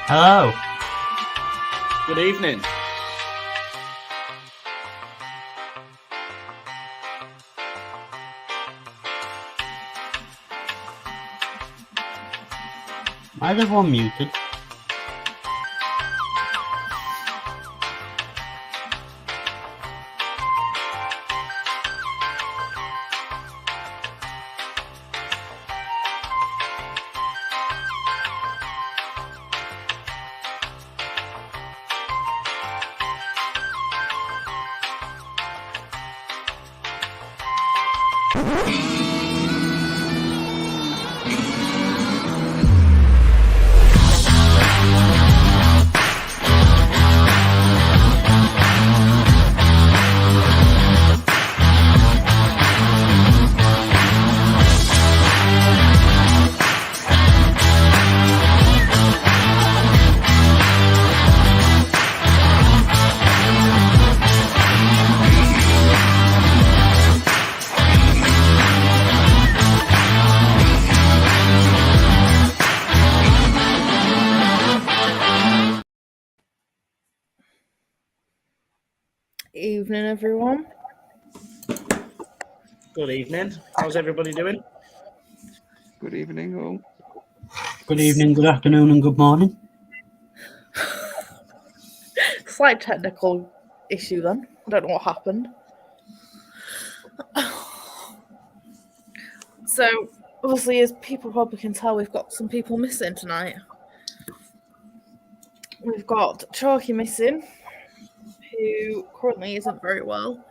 Hello. Good evening. Why is everyone muted? Evening, everyone. Good evening. How's everybody doing? Good evening, all. Good evening, good afternoon, and good morning. Slight technical issue then. I don't know what happened. So, obviously, as people probably can tell, we've got some people missing tonight. We've got Chalky missing, who currently isn't very well,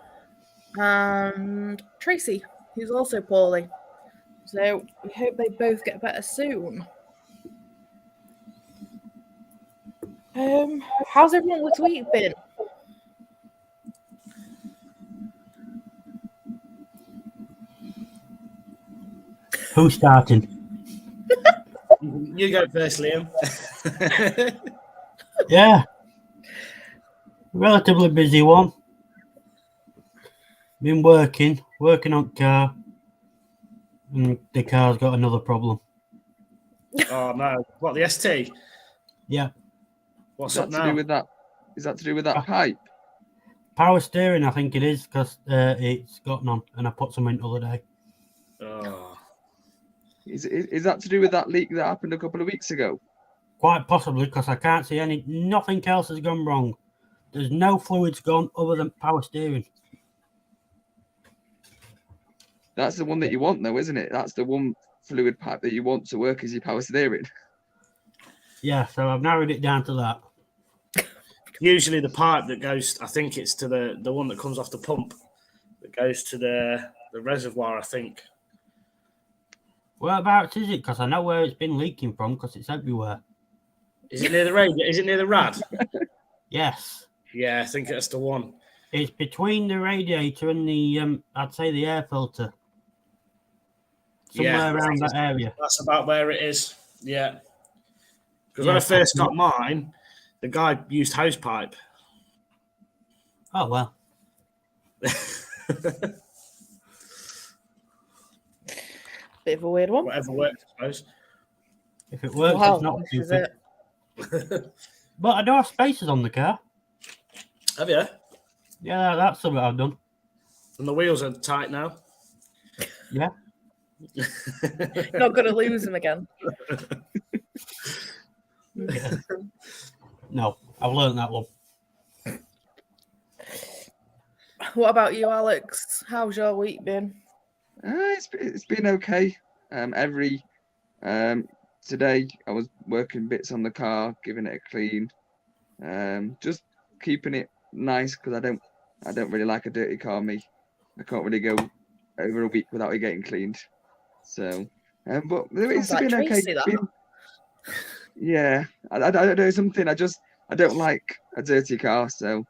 and Tracy, who's also poorly. So, we hope they both get better soon. How's everyone this week been? Who's starting? You go first, Liam. Yeah. Relatively busy one. Been working on car. And the car's got another problem. Oh no! What, the ST? Yeah. What's Is up that to now? do with that? Is that to do with that pipe? Power steering, I think it is, because it's got none, and I put some in the other day. Oh. Is that to do with that leak that happened a couple of weeks ago? Quite possibly, because I can't see nothing else has gone wrong. There's no fluids gone other than power steering. That's the one that you want, though, isn't it? That's the one fluid pipe that you want to work as your power steering. Yeah, so I've narrowed it down to that. Usually the pipe that goes, I think it's to the one that comes off the pump that goes to the reservoir, I think. Whereabouts is it? Because I know where it's been leaking from, because it's everywhere. Is it near the radio? Is it near the rad? Yes. Yeah, I think that's the one. It's between the radiator and the, I'd say the air filter. Somewhere around that area. That's about where it is. Yeah. Because Yeah, when I first got mine, the guy used hose pipe. Oh, well. Bit of a weird one. Whatever works, I suppose. If it works, Wow, it's not this is stupid. it. But I do have spaces on the car. Have you? Yeah, that's something I've done. And the wheels are tight now. Yeah. Not going to lose them again. Yeah. No, I've learned that one. What about you, Alex? How's your week been? It's been okay. Today I was working bits on the car, giving it a clean, just keeping it nice because I don't really like a dirty car. I can't really go over a week without it getting cleaned. So, but it's Sounds like been okay. Tracy, that. Yeah, I don't know something. I don't like a dirty car. So,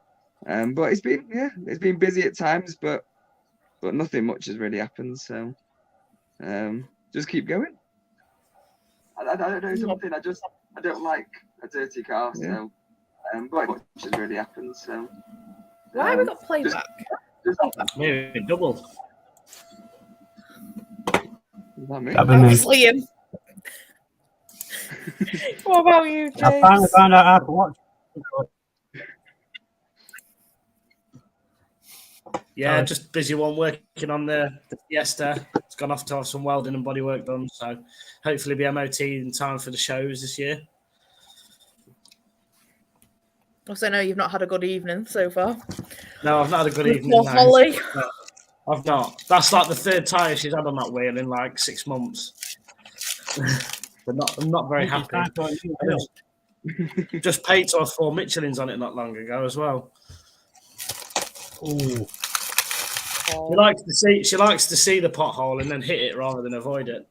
but it's been busy at times, but nothing much has really happened. So, just keep going. I don't know something. I don't like a dirty car. So, but much has really happened. So, Why have we got playback? Maybe double. Is that me? That'd be me. Obviously him. What about you, I finally James? found out how to watch. Yeah, Sorry. just busy one working on the Fiesta. It's gone off to have some welding and bodywork done, so hopefully be MOT in time for the shows this year. Also, I know you've not had a good evening so far. No, I've not had a good With evening. poor No. Holly. No, I've not. That's like the third tyre she's had on that wheel in like 6 months. I'm not very It's happy. time for a new And wheel. it's just paid to have 4 Michelins on it not long ago as well. Ooh. She likes to see the pothole and then hit it rather than avoid it.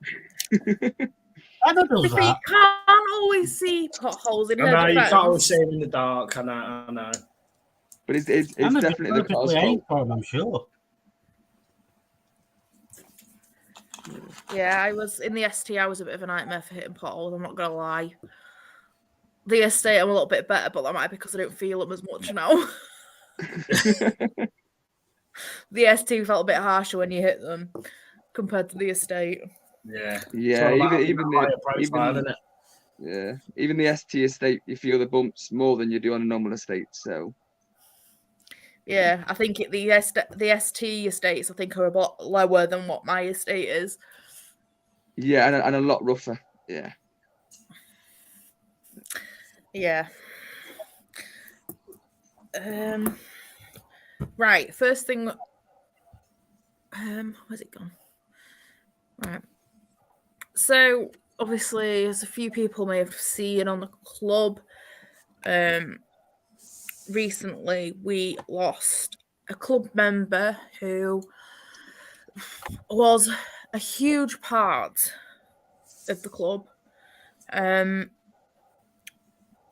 Heather does You that. can't always see potholes in I her know you defense. can't always see it in the dark. I know. But it's Emma just definitely the car's perfectly aimed fault. for him, I'm sure. Yeah, I was in the ST. I was a bit of a nightmare for hitting potholes. I'm not gonna lie. The estate, I'm a little bit better, but that might be because I don't feel them as much now. The ST felt a bit harsher when you hit them compared to the estate. Yeah. Yeah, It's all about even having that higher profile, isn't it? even the ST estate, you feel the bumps more than you do on a normal estate. So Yeah, I think the ST estates I think are a lot lower than what my estate is. yeah, and a lot rougher. Yeah. Yeah. Right. First thing. Where's it gone? Right. So obviously, as a few people may have seen on the club, recently we lost a club member who was a huge part of the club.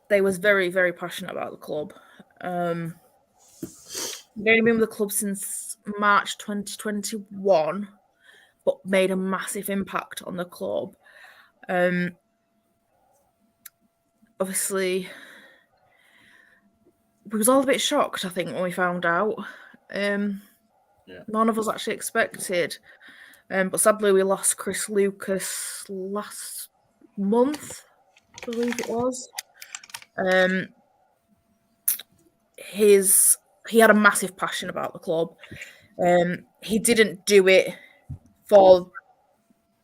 They was very, very passionate about the club. They've only been with the club since March 2021, but made a massive impact on the club. Obviously, we was all a bit shocked, I think, when we found out. None of us actually expected. But sadly, we lost Chris Lucas last month, I believe it was. He had a massive passion about the club. He didn't do it for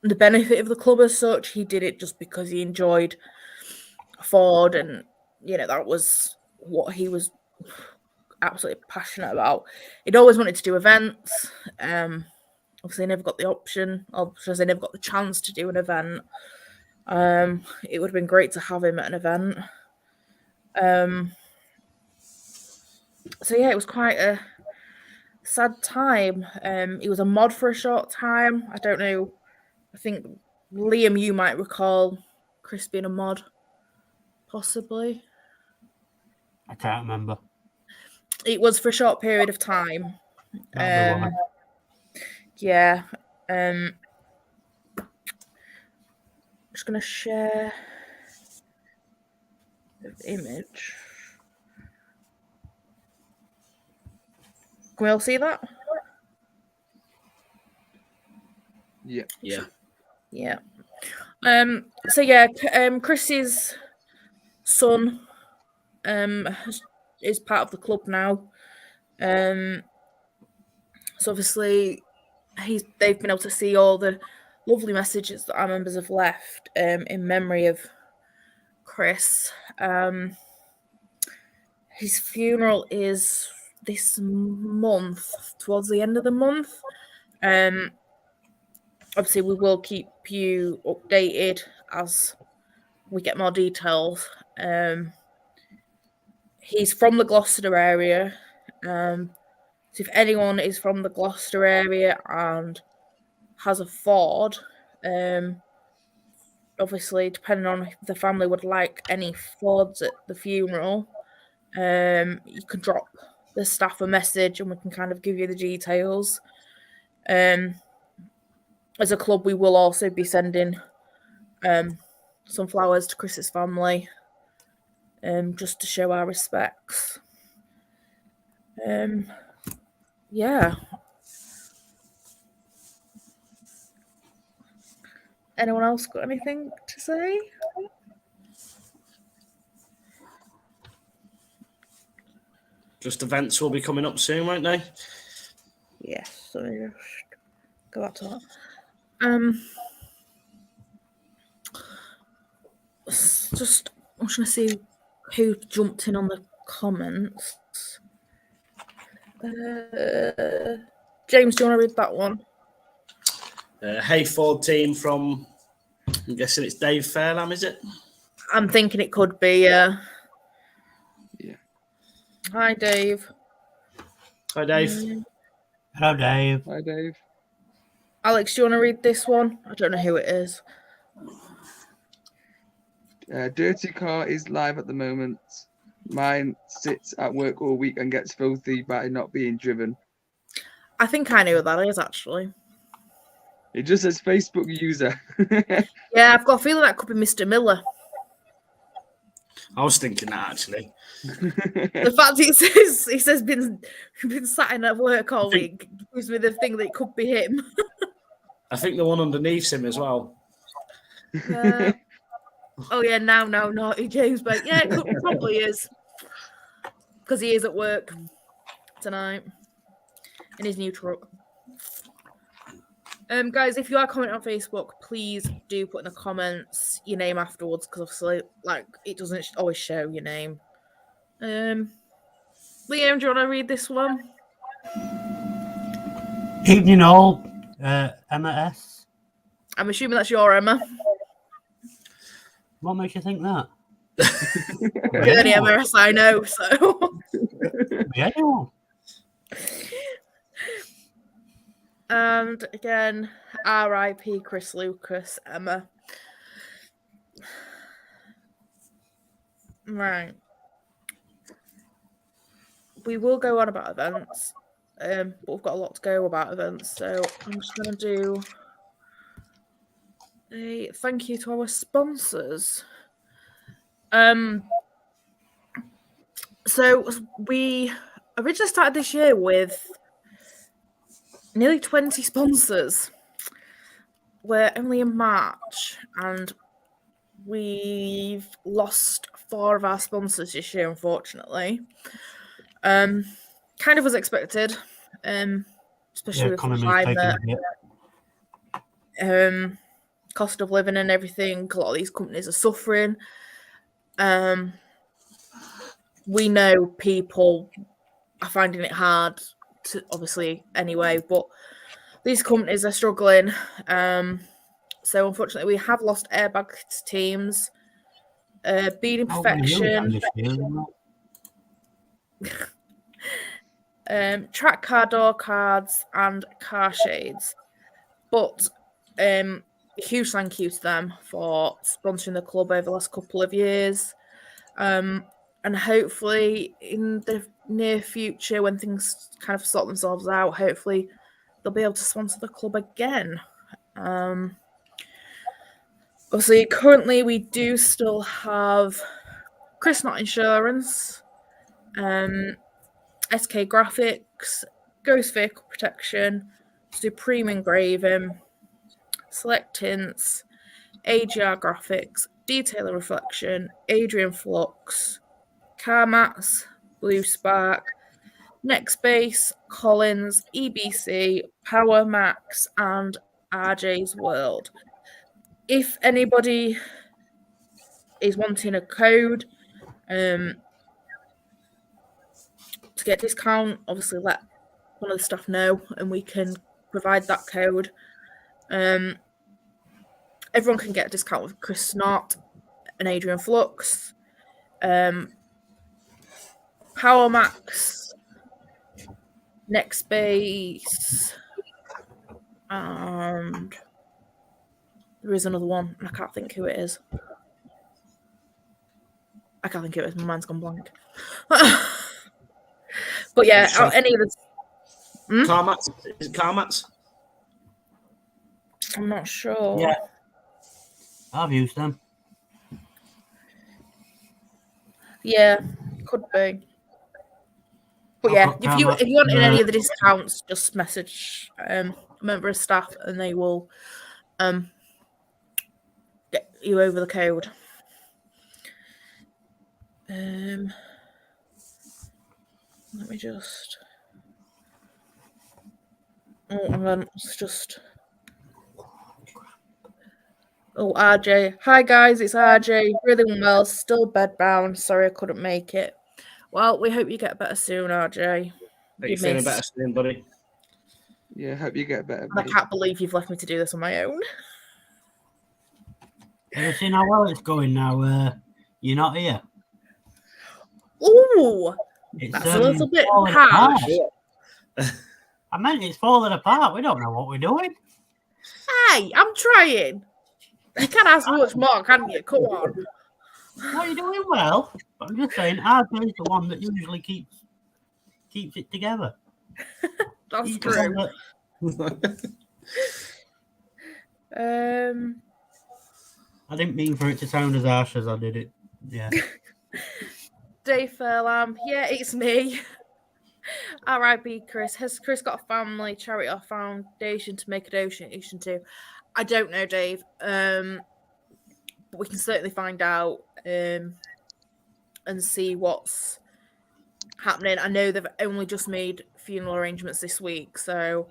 the benefit of the club as such. He did it just because he enjoyed Ford, and that was what he was absolutely passionate about. He'd always wanted to do events. Obviously, never got the option, or because they never got the chance to do an event. It would have been great to have him at an event. So yeah, it was quite a sad time. He was a mod for a short time. I don't know. I think Liam, you might recall Chris being a mod, possibly. I can't remember. It was for a short period of time. That'd be why. Yeah. Just gonna share the image. Can we all see that? Yeah. Yeah. So yeah, Chris's son is part of the club now. So obviously they've been able to see all the lovely messages that our members have left in memory of Chris. His funeral is this month, towards the end of the month. Obviously, we will keep you updated as we get more details. He's from the Gloucester area. So if anyone is from the Gloucester area and has a Ford, obviously, depending on if the family would like any Fords at the funeral, you can drop the staff a message and we can kind of give you the details. As a club, we will also be sending some flowers to Chris's family, just to show our respects. Yeah. Anyone else got anything to say? Just events will be coming up soon, won't they? Yes, let me just go back to that. Just I'm trying to see who jumped in on the comments. James, do you want to read that one? Hayford team from, I'm guessing it's Dave Fairlam, is it? I'm thinking it could be. Yeah. Hi, Dave. Hi, Dave. Hello, Dave. Hi, Dave. Alex, do you want to read this one? I don't know who it is. Dirty Car is live at the moment. Mine sits at work all week and gets filthy by not being driven. I think I know who that is, actually. It just says Facebook user. Yeah, I've got a feeling that could be Mr. Miller. I was thinking that, actually. The fact he says been sat in at work all week gives me the thing that it could be him. I think the one underneath him as well. Oh yeah, now naughty James, but yeah, it probably is because he is at work tonight in his new truck. Guys, if you are commenting on Facebook, please do put in the comments your name afterwards, because obviously, like, it doesn't always show your name. Liam, do you want to read this one? Evening all, Emma S. I'm assuming that's your Emma. What makes you think that? You're the only Emma S I know, so. Yeah, anyone. And again, R.I.P. Chris Lucas, Emma. Right. We will go on about events, but we've got a lot to go about events, so I'm just going to do a thank you to our sponsors. So we originally started this year with nearly 20 sponsors. We're only in March, and we've lost 4 of our sponsors this year, unfortunately. Kind of as expected, especially with the climate, cost of living and everything. A lot of these companies are suffering. We know people are finding it hard to, obviously, anyway, but these companies are struggling. So unfortunately, we have lost airbag teams. Beading Perfection, Track Car Door Cards, and Car Shades. But a huge thank you to them for sponsoring the club over the last couple of years. And hopefully in the near future, when things kind of sort themselves out, hopefully they'll be able to sponsor the club again. Obviously, currently we do still have Chris Knott Insurance, SK Graphics, Ghost Vehicle Protection, Supreme Engraving, Select Tints, AGR Graphics, Detailer Reflection, Adrian Flux, Car Mats, Blue Spark, Nextbase, Collins, EBC, Power Max, and RJ's World. If anybody is wanting a code to get a discount, obviously let one of the staff know and we can provide that code. Everyone can get a discount with Chris Knott and Adrian Flux. Power Max, Nextbase, and there is another one. I can't think who it is. My mind's gone blank. But yeah, any of the Car Mats? Is it Car Mats? I'm not sure. Yeah, I've used them. Yeah, could be. But yeah, if you want any of the discounts, just message a member of staff and they will get you over the code. Let me just. Oh, hang on. It's just. Oh, RJ. Hi, guys. It's RJ. Really unwell. Still bedbound. Sorry I couldn't make it. Well, we hope you get better soon, RJ. Are you feeling better soon, buddy? Yeah, hope you get better. I buddy. can't believe you've left me to do this on my own. Have you seen how well it's going now? You're not here. Ooh, It's that's a little bit falling harsh. apart. I meant it's falling apart. We don't know what we're doing. Hey, I'm trying. You can't ask much more, can you? Come on. What are you doing? Well, I'm just saying, RJ's the one that usually keeps it together. That's He's the one true. that- I didn't mean for it to sound as harsh as I did it. Yeah. Dave Furlam. Yeah, it's me. R.I.P. Chris. Has Chris got a family, charity, or foundation to make a donation to? I don't know, Dave. But we can certainly find out and see what's happening. I know they've only just made funeral arrangements this week, so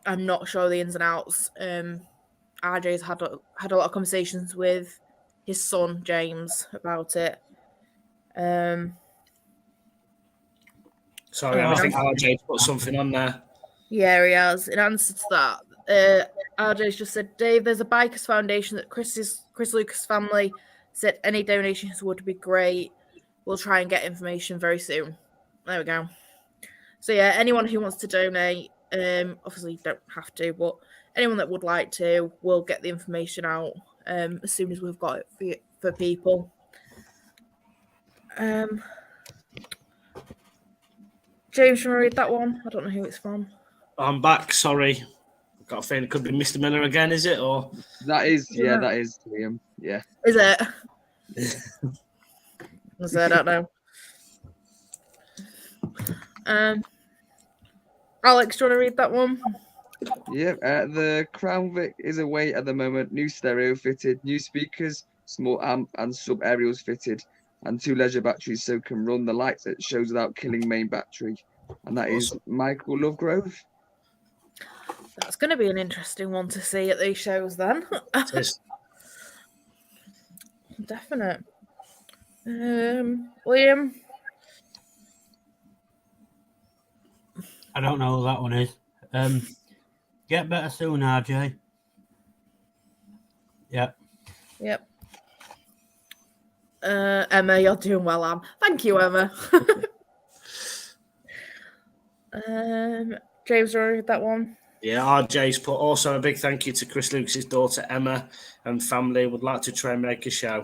I'm not sure the ins and outs. RJ's had a lot of conversations with his son James about it. Sorry, I think RJ put something on there. Yeah, he has. In answer to that, RJ's just said, Dave, there's a Bikers Foundation that Chris Lucas' family said any donations would be great. We'll try and get information very soon. There we go. So yeah, anyone who wants to donate, obviously you don't have to, but anyone that would like to, we'll get the information out as soon as we've got it for people. James, you want to read that one? I don't know who it's from. I'm back. Sorry. I've got a feeling it could be Mr. Miller again, is it? Or That is Liam. Yeah. Is it? I don't know. Alex, do you want to read that one? Yeah, the Crown Vic is away at the moment. New stereo fitted, new speakers, small amp and sub aerials fitted, and 2 leisure batteries so can run the lights that shows without killing main battery. And that is Michael Lovegrove. That's going to be an interesting one to see at these shows then. Definite. Liam? I don't know who that one is. Get better soon, RJ. Yep. Emma, you're doing well, Anne. Thank you, Emma. James, do you want to read that one? yeah, RJ's put also a big thank you to Chris Lucas's daughter Emma and family. Would like to try and make a show.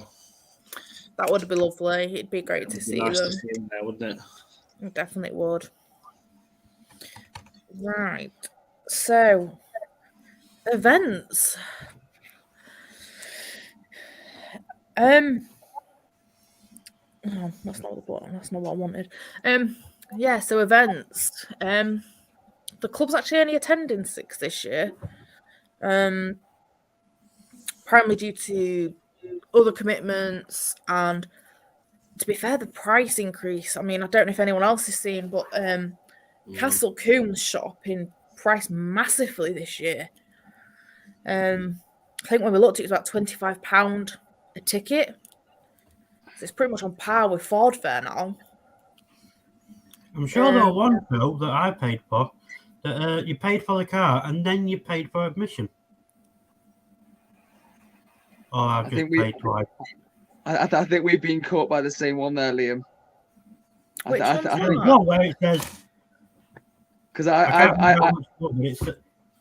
That would be lovely. It'd be great to see Nice them. to see him there, wouldn't it? It definitely would. Right. So, events. Oh, that's not the button. That's not what I wanted. Yeah. So events. The club's actually only attending 6 this year. Primarily due to other commitments and, to be fair, the price increase. I mean, I don't know if anyone else has seen, but Castle Coombe's shot up in price massively this year. I think when we looked, it was about £25 a ticket. So it's pretty much on par with Ford Fair now. I'm sure there was one show that I paid for that you paid for the car and then you paid for admission. Oh, I've just paid twice. I think we've been caught by the same one there, Liam. Which I one's think that? No, where it says because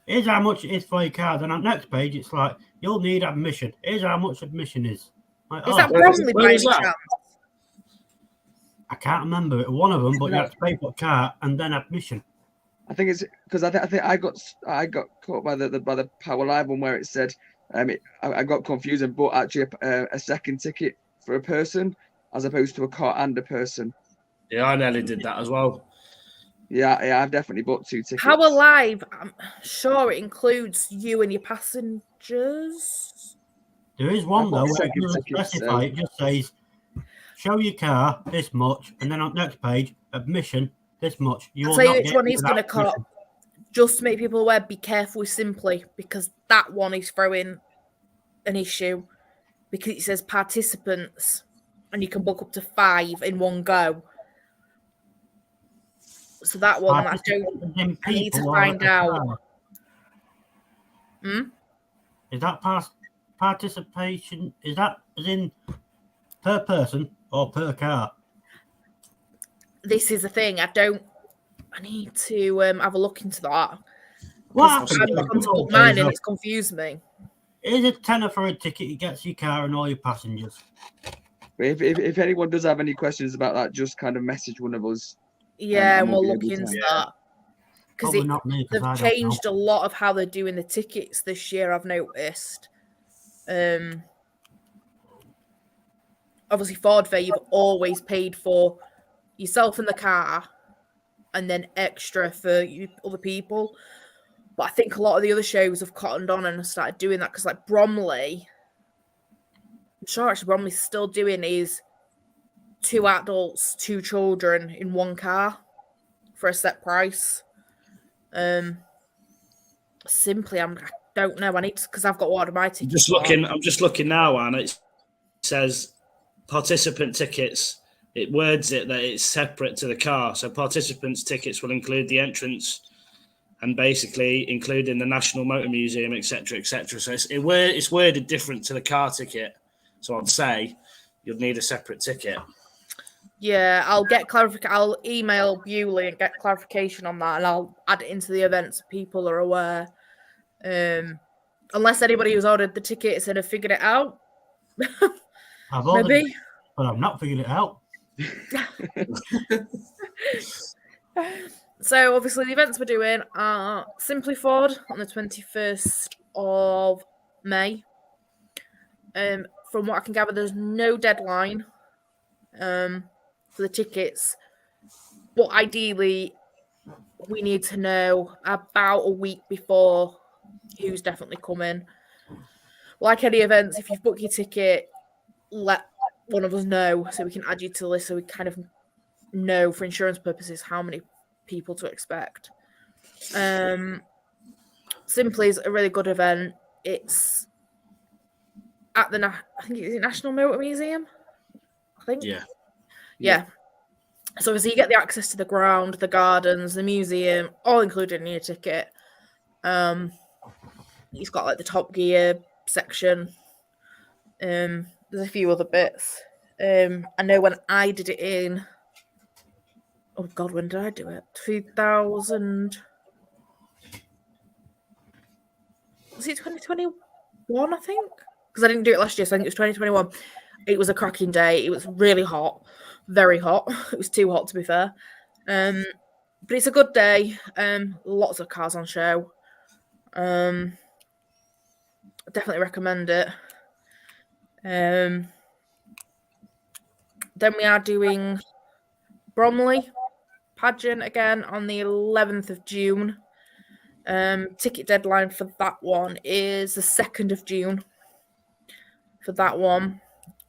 here's how much it is for your car. Then on the next page, it's like you'll need admission. Here's how much admission is. Like, Is that where is- Bromley where by is any that? chance? I can't remember it. One of them, but you have to pay for the car and then admission. I think it's because I think I got caught by the Power Live one where it said I got confused and bought actually a second ticket for a person as opposed to a car and a person. Yeah, I nearly did that as well. Yeah, I've definitely bought 2 tickets. Power Live, I'm sure it includes you and your passengers. There is one I've though got where it second doesn't tickets, specify. It just says show your car this much, and then on the next page, admission this much. You I'll will tell you not which get one into he's that going to cut. position. Just to make people aware, be careful with Simply, because that one is throwing an issue because it says participants and you can book up to 5 in one go. So that one, I need to find out. Is that participation? Is that as in per person or per car? This is the thing. I need to have a look into that. What I've happens? gone to book mine and it's confused me. Is a tenner for a ticket? It gets your car and all your passengers. If anyone does have any questions about that, just kind of message one of us. Yeah, and we'll we'll be look able to- into that. Because Probably not me, 'cause I they've don't changed know. a lot of how they're doing the tickets this year, I've noticed. Obviously, Ford Fair, you've always paid for yourself in the car and then extra for other people. But I think a lot of the other shows have cottoned on and started doing that because, like Bromley, I'm sure actually Bromley's still doing is 2 adults, 2 children in one car for a set price. Simply, I don't know. I need to, because I've got one of my tickets. I'm just looking now, and it says participant tickets. It words it that it's separate to the car. So participants' tickets will include the entrance and basically including the National Motor Museum, etc., etc. So it's worded different to the car ticket. So I'd say you'd need a separate ticket. Yeah, I'll get clarification. I'll email Bewley and get clarification on that, and I'll add it into the event so people are aware. Unless anybody who's ordered the tickets and have figured it out, I've ordered, maybe. but I've not figured it out. So obviously the events we're doing are Simply Ford on the 21st of May. From what I can gather, there's no deadline for the tickets, but ideally we need to know about a week before who's definitely coming. Like any events, if you've booked your ticket, let one of us know so we can add you to the list, so we kind of know for insurance purposes how many people to expect. Simply is a really good event. It's at the I think it's the National Motor Museum. I think. Yeah. So obviously you get the access to the ground, the gardens, the museum, all included in your ticket. It's got like the Top Gear section. There's a few other bits. I know when I did it in, oh God, when did I do it? 2000. Was it 2021, I think? Because I didn't do it last year, so I think it was 2021. It was a cracking day. It was really hot. Very hot. It was too hot, to be fair. But it's a good day. Lots of cars on show. Definitely recommend it. Then we are doing Bromley pageant again on the 11th of June. Ticket deadline for that one is the 2nd of June. For that one.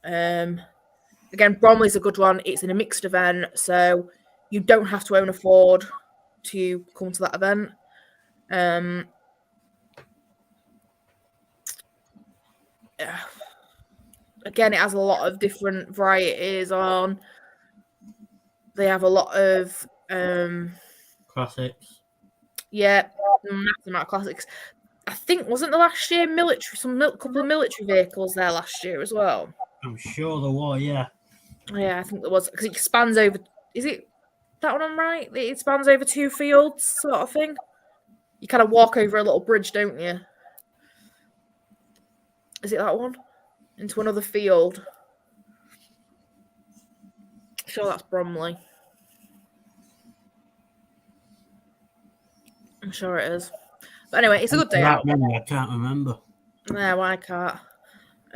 Again, Bromley's a good one. It's in a mixed event, so you don't have to own a Ford to come to that event. Again, it has a lot of different varieties on. They have a lot of Classics. yeah, massive amount of classics. I think wasn't the last year couple of military vehicles there last year as well. I'm sure there were, yeah. Yeah, I think there was, because it spans over. Is it that one I'm right? It spans over 2 fields, sort of thing. You kind of walk over a little bridge, don't you? Is it that one? Into another field. I'm sure that's Bromley. I'm sure it is. But anyway, it's a good day out. I can't remember. No, I can't.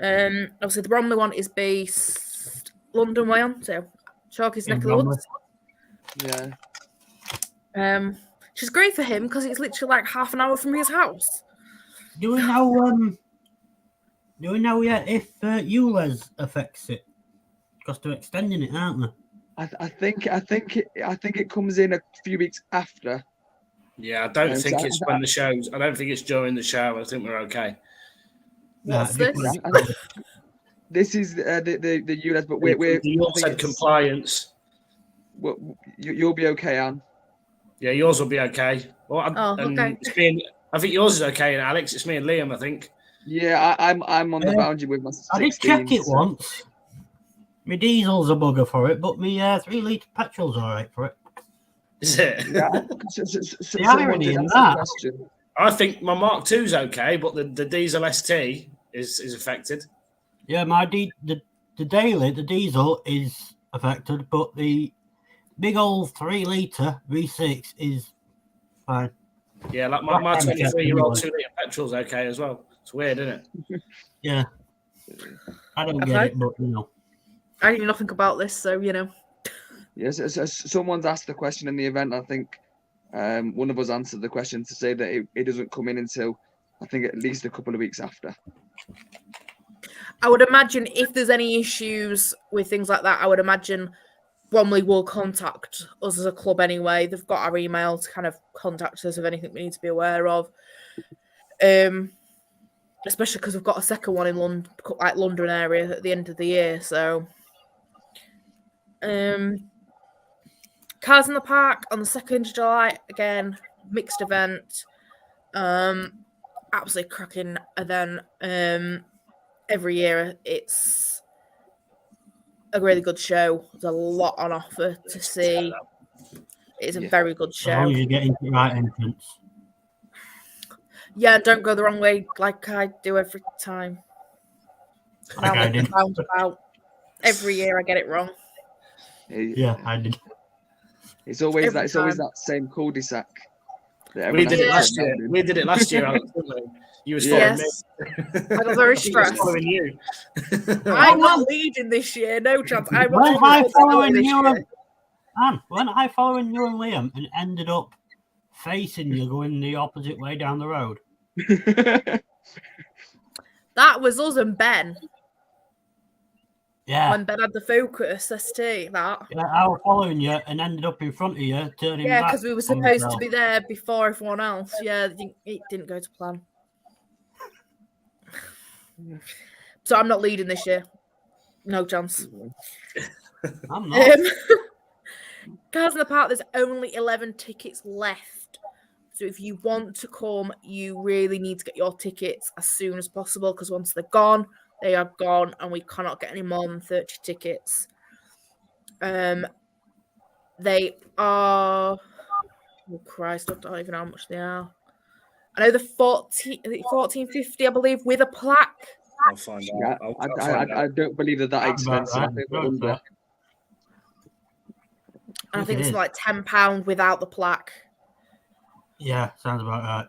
Obviously, the Bromley one is based London way on, so Chalky's neck of the woods. Yeah. Which is great for him because it's literally like half an hour from his house. Do we know? Do we know yet if ULEZ affects it? Because they're extending it, aren't they? I think it comes in a few weeks after. Yeah, I don't think so it's when the show's. I don't think it's during the show. I think we're okay. What's Nah, this? This is the US, but we're You all I think said it's- compliance. You'll be okay, Anne. Yeah, yours will be okay. Well, okay. It's me and, I think yours is okay, and Alex, it's me and Liam. I think. Yeah, I'm on the boundary with my 16. I did check it so- once. My diesel's a bugger for it, but my 3 litre petrol's all right for it. Is it? Yeah, The someone irony did in ask that. a question. I think my Mark II's okay, but the diesel ST is affected. Yeah, the daily, the diesel is affected, but the big old 3 litre V6 is fine. Yeah, like my Last time I checked, 23-year-old anyway. 2 litre petrol's okay as well. It's weird, isn't it? Yeah. I don't get Okay. it, but you know. I knew nothing about this, so you know. Yes, someone's asked the question in the event. I think one of us answered the question to say that it doesn't come in until I think at least a couple of weeks after. I would imagine if there's any issues with things like that, I would imagine Bromley will contact us as a club anyway. They've got our email to kind of contact us of anything we need to be aware of. Especially because we've got a second one in London, like London area at the end of the year. So, Cars in the Park on the 2nd of July, again, mixed event. Absolutely cracking event. Every year it's a really good show. There's a lot on offer to see. It's a very good As long show. as you get into the right entrance. Yeah, don't go the wrong way like I do every time. Like I did. Roundabout. Every year I get it wrong. Yeah, I did. It's always Every that time. same cul-de-sac. that We everyone did it has last to year. turn We did it last year, Alex, didn't we? You was following Yes. me. I got very I was stressed. following you. I'm not leading this year, no chance. I'm When not I leading following this you year. and Anne, when I following you and Liam and ended up facing you going the opposite way down the road. in. That was us and Ben. Yeah. When Ben had the Focus ST, that. Yeah, I was following you and ended up in front of you, turning Yeah, back. because we were on supposed to myself. be there before everyone else. Yeah, it didn't go to plan. So I'm not leading this year. No chance. I'm not. Cars in the Park, there's only 11 tickets left. So if you want to come, you really need to get your tickets as soon as possible because once they're gone, they are gone and we cannot get any more than 30 tickets. They are... Oh, Christ, I don't even know how much they are. I know the 1450, I believe, with a plaque. I'll find out. Yeah, I'll find out. I don't believe that Sounds about expensive. I right. think we're Sounds under. about- And I think it it's is. like £10 without the plaque. Yeah, sounds about right.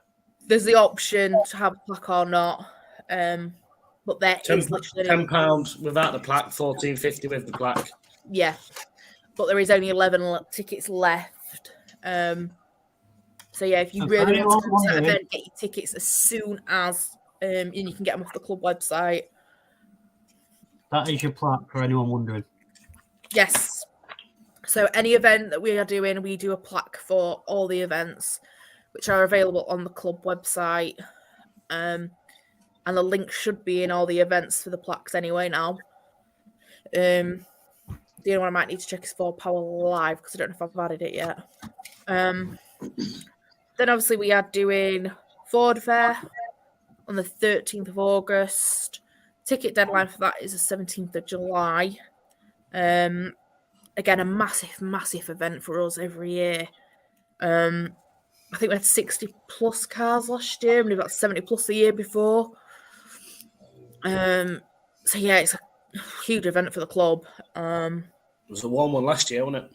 There's the option to have a plaque or not. But there is literally £10 without the plaque, $14.50 with the plaque. yeah. But there is only 11 tickets left. So yeah, if you And really for want to anyone come to that wondering- event, get your tickets as soon as and you can get them off the club website. That is your plaque for anyone wondering. Yes. So any event that we are doing, we do a plaque for all the events, which are available on the club website. And the link should be in all the events for the plaques anyway now. The only one I might need to check is for Power Live because I don't know if I've added it yet. Then obviously we are doing Ford Fair on the 13th of August. Ticket deadline for that is the 17th of July. Again, a massive event for us every year. I think we had 60 plus cars last year, and we've got 70 plus the year before. So yeah, it's a huge event for the club. It was a warm one last year, wasn't it?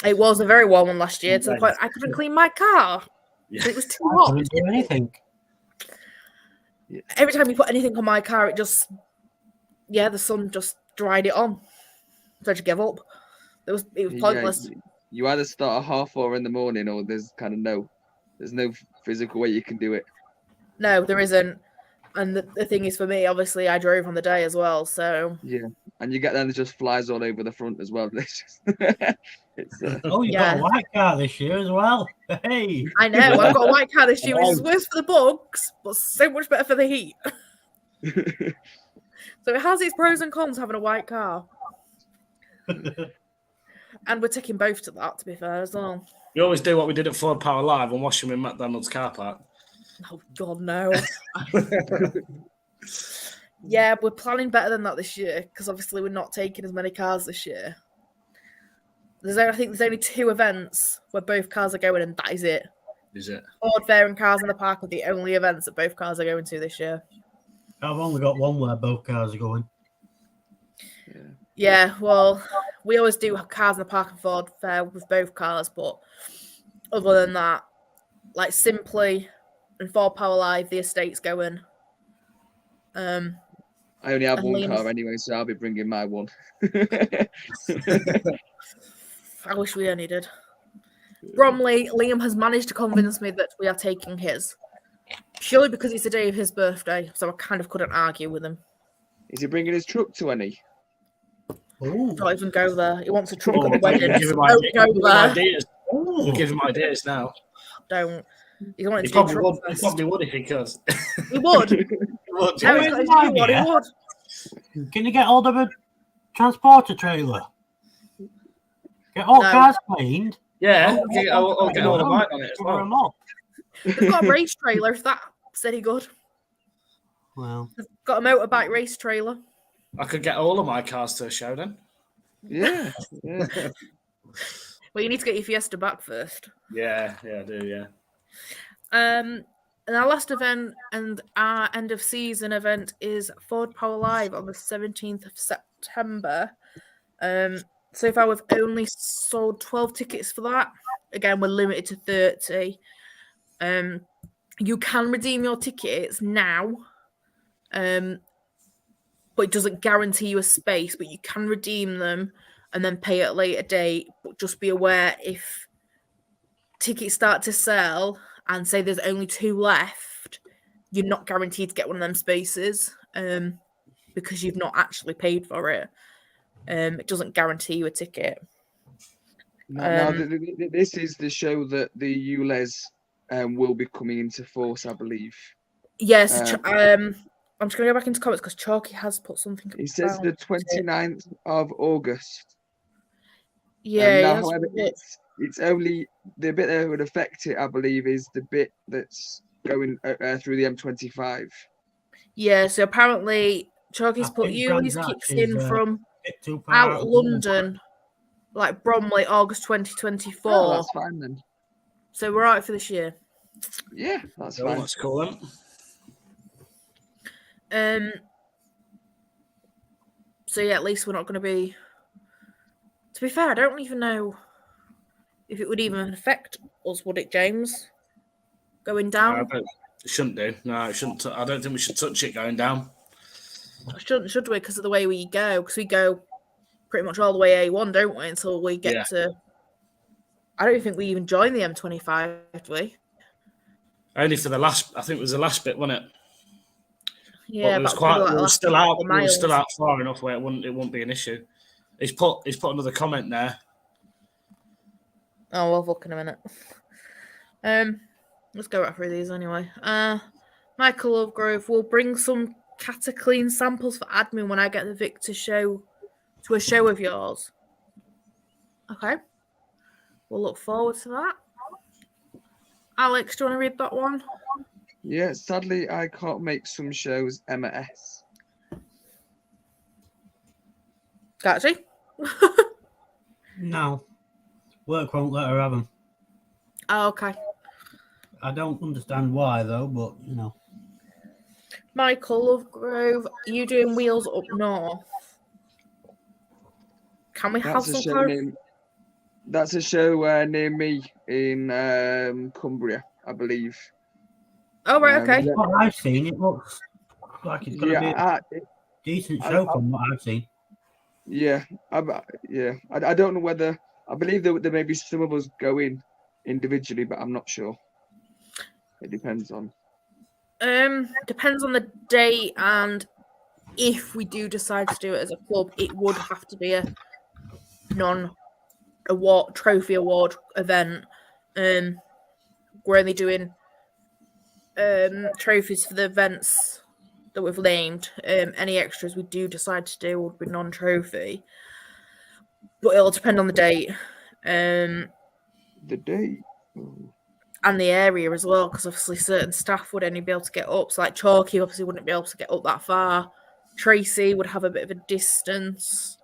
It was a very warm one last year to the point I couldn't clean my car. Yeah. It was too I hot. couldn't do anything. Every time you put anything on my car, it just, the sun just dried it on. So I just gave up. It was pointless. You either start at 4:30 in the morning, or there's no physical way you can do it. No, there isn't. And the thing is, for me, obviously, I drove on the day as well. So Yeah, and you get them that just flies all over the front as well. It's Oh, you Yeah. got a white car this year as well. Hey. I know. I've got a white car this year, which is worse for the bugs, but so much better for the heat. So it has its pros and cons having a white car. And we're taking both to that, to be fair, as well. We always do what we did at Ford Power Live and wash them in McDonald's car park. Oh, God, no. Yeah, we're planning better than that this year, because obviously we're not taking as many cars this year. I think there's only 2 events where both cars are going, and that is it. Is it? Ford Fair and Cars in the Park are the only events that both cars are going to this year. I've only got one where both cars are going. Yeah, well, we always do Cars in the Park and Ford Fair with both cars, but other than that, like Simply and Ford Power Live, the estate's going. I only have And one Liam's- car anyway, so I'll be bringing my one. I wish we only did. Bromley, Liam has managed to convince me that we are taking his. Purely because it's the day of his birthday, so I kind of couldn't argue with him. Is he bringing his truck to any? Ooh. Don't even go there. He wants a truck Oh, at the wedding. give him Don't go there. ideas. Ooh. Give him ideas now. Don't. He's wanting He to do probably truck would. He first. probably would if he could. He would. He would. Now Yeah. he's got his new one, he Yeah. would. Can you get hold of a transporter trailer? Get all No. cars cleaned. Yeah, Oh, I'll get all the bite on it as Cover well. 'em up. They've got a race trailer, if that said he good. Well, They've got a motorbike race trailer. I could get all of my cars to a show then. Yeah. Well, you need to get your Fiesta back first. Yeah, I do, yeah. And our last event and our end of season event is Ford Power Live on the 17th of September. So far, we've only sold 12 tickets for that. Again, we're limited to 30. You can redeem your tickets now, but it doesn't guarantee you a space, but you can redeem them and then pay at a later date. But just be aware if tickets start to sell and say there's only 2 left, you're not guaranteed to get one of them spaces because you've not actually paid for it. It doesn't guarantee you a ticket. Now, this is the show that the ULEZ will be coming into force, I believe. Yes, I'm just going to go back into comments because Chalky has put something. He says about the it. 29th of August. Yeah, he Now, has however, put- it's only the bit that would affect it, I believe, is the bit that's going through the M25. yeah. So apparently, Chalky's I put think Yuli's Transat kicks is, in from bit too far out of London, like Bromley, August 2024. Oh, that's fine then. So we're out for this year. Yeah, that's Oh, fine. that's cool then. So yeah, at least we're not going to be. To be fair, I don't even know if it would even affect us, would it, James? Going down? It shouldn't do. No, it shouldn't. I don't think we should touch it going down. Should we? Because of the way we go. Because we go pretty much all the way A1, don't we? Until we get Yeah. to. I don't think we even join the M25, do we? Only for the last. I think it was the last bit, wasn't it? Yeah, but it was but quite. probably like It the was last still out. couple It was still miles. out far enough where it wouldn't be an issue. He's put another comment there. Oh, we'll look in a minute. Let's go right through these anyway. Michael Lovegrove will bring some Cataclean samples for admin when I get the Vic to a show of yours. Okay. We'll look forward to that. Alex, do you want to read that one? Yeah, sadly, I can't make some shows, Emma S. Gotcha. No. Work won't let her have them. Oh, okay. I don't understand why, though, but, you know. Michael Lovegrove, you doing Wheels Up North? Can we have That's a some show clar- near, that's a show near me in Cumbria, I believe. Oh, right, okay. Yeah, What I've seen, it looks like it's going to be a decent show from what I've seen. I don't know whether I believe there may be some of us going individually, but I'm not sure. It depends on. Depends on the date and if we do decide to do it as a club, it would have to be a non-award trophy award event. We're only doing trophies for the events that we've named. Any extras we do decide to do would be non-trophy, but it'll depend on the date. The date. Oh. And the area as well, because obviously certain staff would only be able to get up. So like Chalky obviously wouldn't be able to get up that far. Tracy would have a bit of a distance.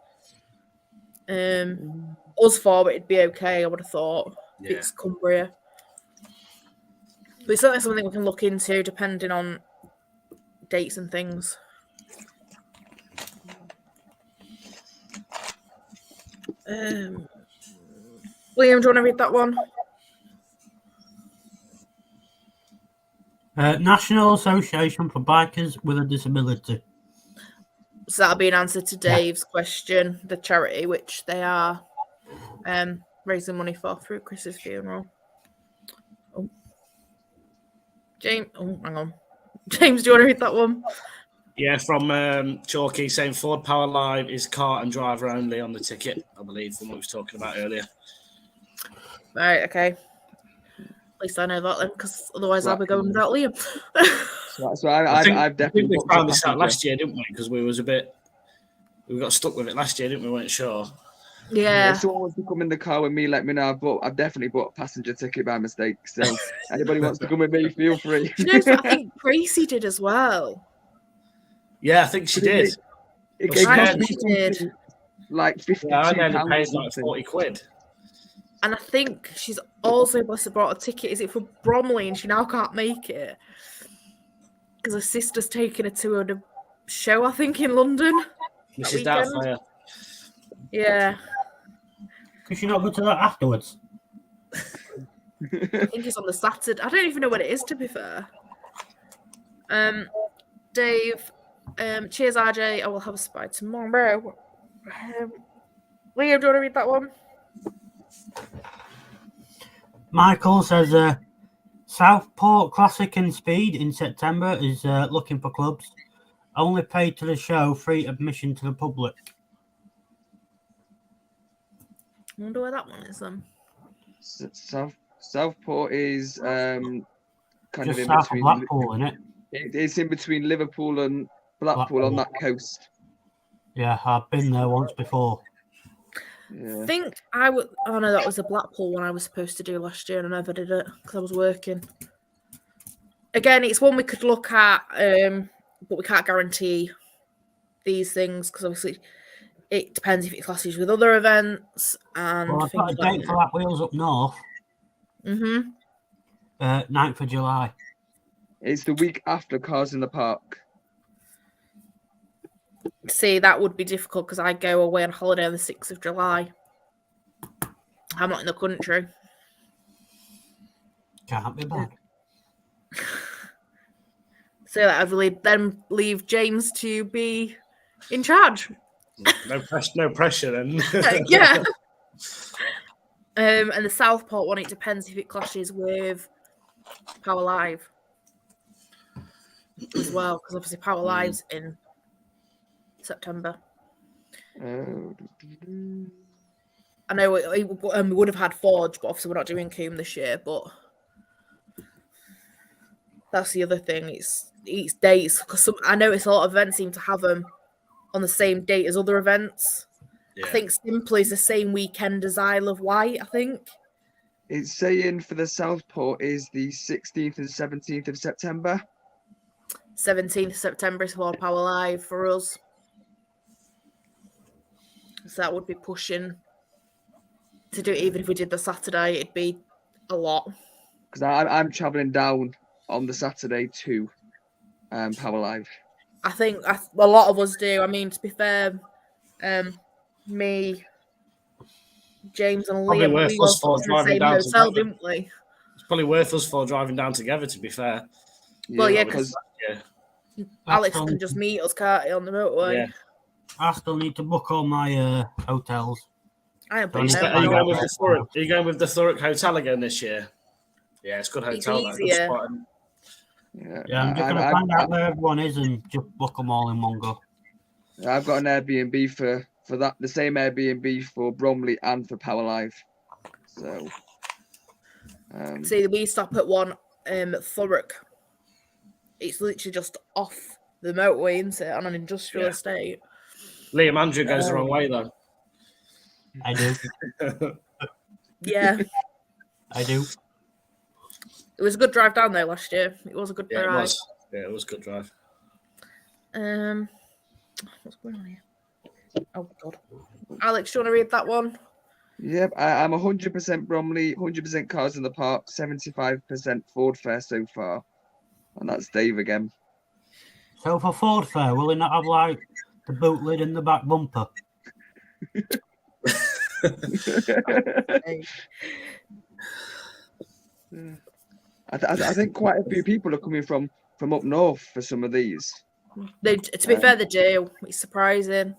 Us four, it'd be okay, I would have thought. Yeah. It's Cumbria. But it's certainly something we can look into depending on dates and things. Liam, do you want to read that one? National Association for Bikers with a Disability. So that'll be an answer to Dave's question, the charity which they are raising money for through Chris's funeral. Oh. James, hang on. James, do you want to read that one? Yeah, from Chalky saying Ford Power Live is car and driver only on the ticket, I believe, from what we was talking about earlier. Right, okay. At least I know that then, because otherwise I'll be going without Liam. So I've definitely we found this out last year, didn't we? Because we got stuck with it last year, didn't we? We weren't sure. Yeah. If someone wants to come in the car with me, let me know. I've definitely bought a passenger ticket by mistake. So anybody wants to come with me, feel free. You know, I think Tracy did as well. Yeah, I think she did. It She cost me did. something like £52. Yeah, I nearly or paid like something. 40 quid. And I think she's also brought a ticket. Is it for Bromley? And she now can't make it because her sister's taking her to a show, I think, in London. Mrs. That Doubtfire. Yeah, Could you not go to that afterwards? I think it's on the Saturday. I don't even know when it is, to be fair. Dave, cheers, RJ. I will have a spy tomorrow. Liam, do you want to read that one? Michael says Southport Classic and Speed in September is looking for clubs. Only paid to the show, free admission to the public. I wonder where that one is then. Southport is kind Just of in south of between. Blackpool, isn't it? It's in between Liverpool and Blackpool on that coast. Yeah, I've been there once before. Yeah. I think I would. Oh no, that was the Blackpool one I was supposed to do last year, and I never did it because I was working. Again, it's one we could look at, but we can't guarantee these things because obviously it depends if it clashes with other events and Well, I've got a things like date for that Wheels Up North, that. 9th of July. It's the week after Cars in the Park. See, that would be difficult because I go away on holiday on the 6th of July. I'm not in the country. Can't be bad. So that I'd really then leave James to be in charge. No pressure then. Yeah. And the Southport one, it depends if it clashes with Power Live as well, because obviously Power Live's in September. I know we would have had Forge, but obviously we're not doing Coombe this year. But that's the other thing. It's dates because I notice a lot of events seem to have them on the same date as other events. Yeah. I think Simply is the same weekend as Isle of Wight, I think. It's saying for the Southport is the 16th and 17th of September. 17th September is for Power Live for us. So that would be pushing to do it. Even if we did the Saturday, it'd be a lot. Because I'm travelling down on the Saturday to Power Live. I think a lot of us do. I mean, to be fair, me, James, and Probably Liam, worth we us were for in the driving same down hotel, together. didn't we? It's probably worth us for driving down together, to be fair. Well, yeah, because Alex can just meet us, can't he, on the motorway? Yeah. I still need to book all my hotels. I am Are you, putting Yeah, are you them going on. with the Thurrock? Are you going with the Thurrock Hotel again this year? Yeah, it's a good It's hotel. That, good easier. spot. Yeah, I'm just going to find out where everyone is and just book them all in one go. I've got an Airbnb for that, the same Airbnb for Bromley and for Power Live. So, See, we stop at one at Thurrock. It's literally just off the motorway, isn't it, on an industrial Yeah. estate. Liam Andrew goes the wrong way though. I do. Yeah. I do. It was a good drive down there last year. It was a good Yeah, it drive. was. Yeah, it was a good drive. What's going on here? Oh God, Alex, do you want to read that one? yep, I'm 100% Bromley, 100% Cars in the Park, 75% Ford Fair so far. And that's Dave again. So for Ford Fair, will he not have like the boot lid in the back bumper? I think quite a few people are coming from up north for some of these. To be fair, they do. It's surprising.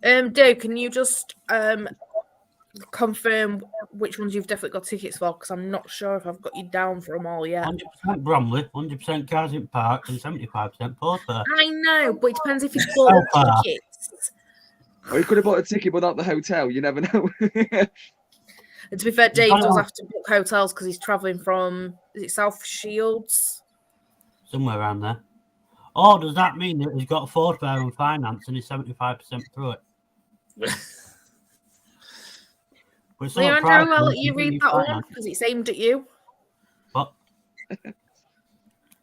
Dave, can you just confirm which ones you've definitely got tickets for? Because I'm not sure if I've got you down for them all yet. 100% Bromley, 100% Cars in Park, and 75% Ford Fair. I know, but it depends if you bought far. tickets. Or you could have bought a ticket without the hotel. You never know. And to be fair, Dave does Oh. have to book hotels because he's travelling from, is it South Shields? Somewhere around there. Or does that mean that he's got Ford Fair on finance and he's 75% through it? But some Leandro, price I'll will let you read continue that one finance. because it's aimed at you. But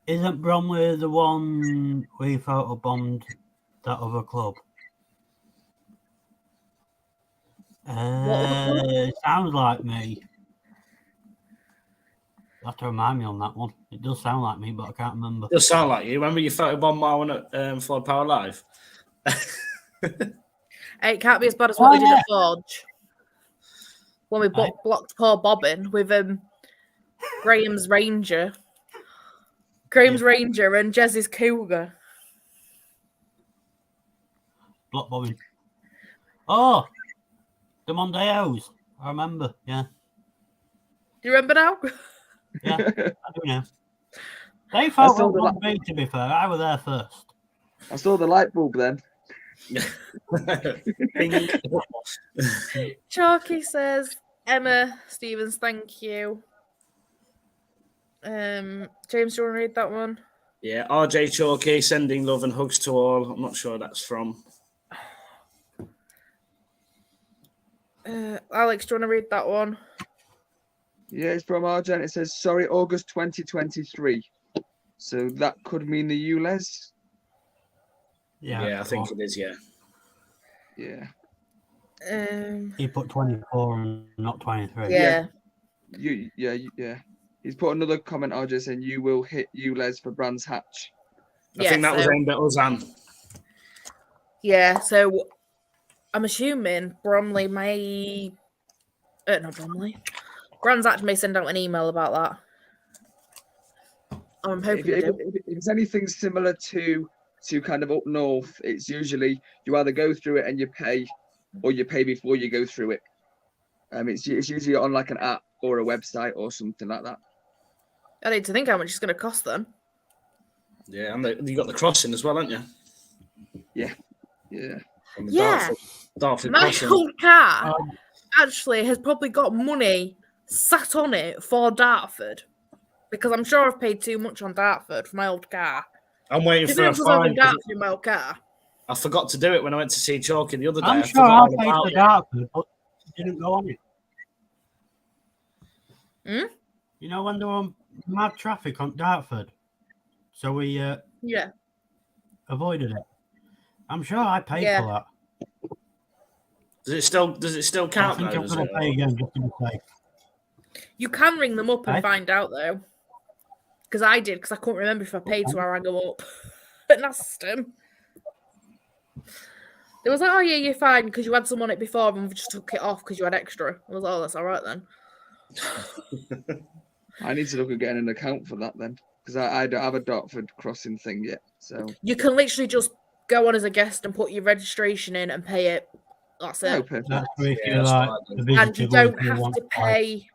isn't Bromley the one we photobombed that other club? other club? Sounds like me. You have to remind me on that one. It does sound like me, but I can't remember. Does sound like you. Remember you photobomb my one at Ford Power Live? Hey, it can't be as bad as what we did yeah. at Forge. When we blocked poor Bobbin with Graham's Ranger. Graham's Ranger and Jez's Cougar. Block bombing. Oh, the Mondeos. I remember. Yeah, Do you remember now? yeah, I do now. They saw felt the one me, to be fair. I was there first. I saw the light bulb then. Chalky says, Emma Stevens, thank you. James, do you want to read that one? Yeah, RJ Chalky sending love and hugs to all. I'm not sure where that's from. Alex, do you want to read that one? Yeah, it's from Argent. It says, sorry, August 2023. So that could mean the ULEZ. Yeah, I think it is, yeah. Yeah. He put 24 and not 23. Yeah. Yeah. He's put another comment, RJ, saying you will hit ULEZ for Brands Hatch. I think that was aimed at Ozan. Yeah, so I'm assuming Bromley may... not Bromley. Brands Hatch may send out an email about that. I'm hoping they do. If it's anything similar to kind of up north, it's usually you either go through it and you pay, or you pay before you go through it. It's usually on like an app or a website or something like that. I need to think how much it's going to cost them. Yeah, and you got the crossing as well, haven't you? Yeah. From the Yeah. Dartford My crossing. old car actually has probably got money sat on it for Dartford. Because I'm sure I've paid too much on Dartford for my old car. I'm waiting for a Because I'm in fine. Dartford in my old car. I forgot to do it when I went to see Chalky the other day. I'm I sure I forgot all paid about for it. Dartford, but it didn't go on it. Hmm? You know, when there was mad traffic on Dartford, so we Yeah. avoided it. I'm sure I paid Yeah. for that. Does it still I count think now? I'm does going to it? pay again just to be safe. You can ring them up and Aye. find out, though. Because I did, because I couldn't remember if I paid, so I rang them up and asked them. They was like, oh, yeah, you're fine, because you had some on it before, and we just took it off because you had extra. I was like, oh, that's all right then. I need to look at getting an account for that then, because I don't have a Dartford crossing thing yet. So You can literally just go on as a guest and put your registration in and pay it. That's it. oh, perfect. That's for if Yeah, you're that's like what I the do. visitor. And you but if don't have want to like- pay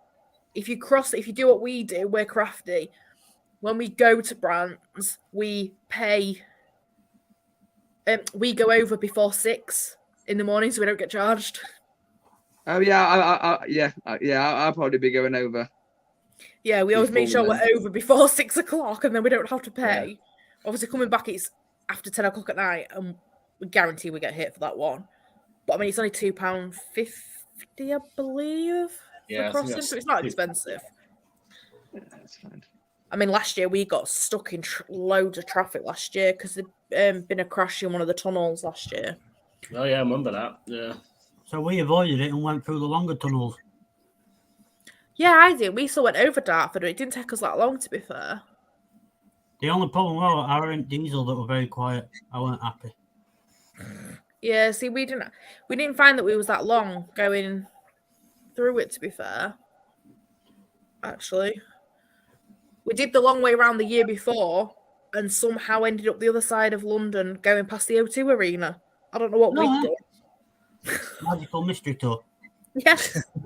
if you do what we do. We're crafty. When we go to Brands, we pay We go over before 6 in the morning, so we don't get charged. Oh yeah, I'll probably be going over. Yeah, we always make sure Before we're over before 6 o'clock, and then we don't have to pay. Obviously, coming back, it's after 10 o'clock at night, and we guarantee we get hit for that one. But I mean, it's only £2.50, I believe, Yeah, I for think crossing, that's so it's not expensive. Yeah, that's fine. I mean, last year we got stuck in loads of traffic last year because there'd been a crash in one of the tunnels last year. Oh yeah, I remember that. Yeah. So we avoided it and went through the longer tunnels. Yeah, I did. We still went over Dartford, but it didn't take us that long, to be fair. The only problem was our diesel that were very quiet. I weren't happy. Yeah, see, we didn't find that we was that long going through it, to be fair. Actually, we did the long way around the year before and somehow ended up the other side of London going past the O2 Arena. I don't know what we did. Magical mystery tour. Yeah.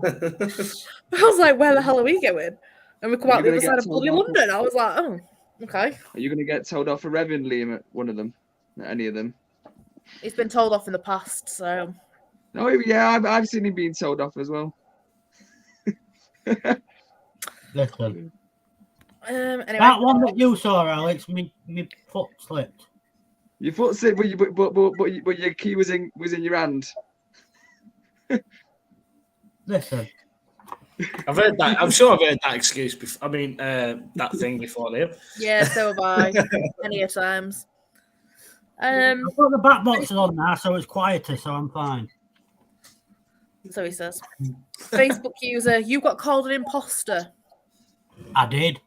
I was like, where the hell are we going? And we come out the other side of bloody London. I was like, oh, okay. Are you going to get told off for revving, Liam, at one of them? At any of them? He's been told off in the past, so. Oh, yeah, I've seen him being told off as well. Listen. Anyway. That one that you saw, Alex, me foot slipped. Your foot slipped, but your key was in your hand. Listen. I've heard that. I'm sure I've heard that excuse before. I mean, that thing before, Liam. Yeah, so have I. Many a times. I've got the back boxes on now, so it's quieter, so I'm fine. So he says. Facebook user, you got called an imposter. I did.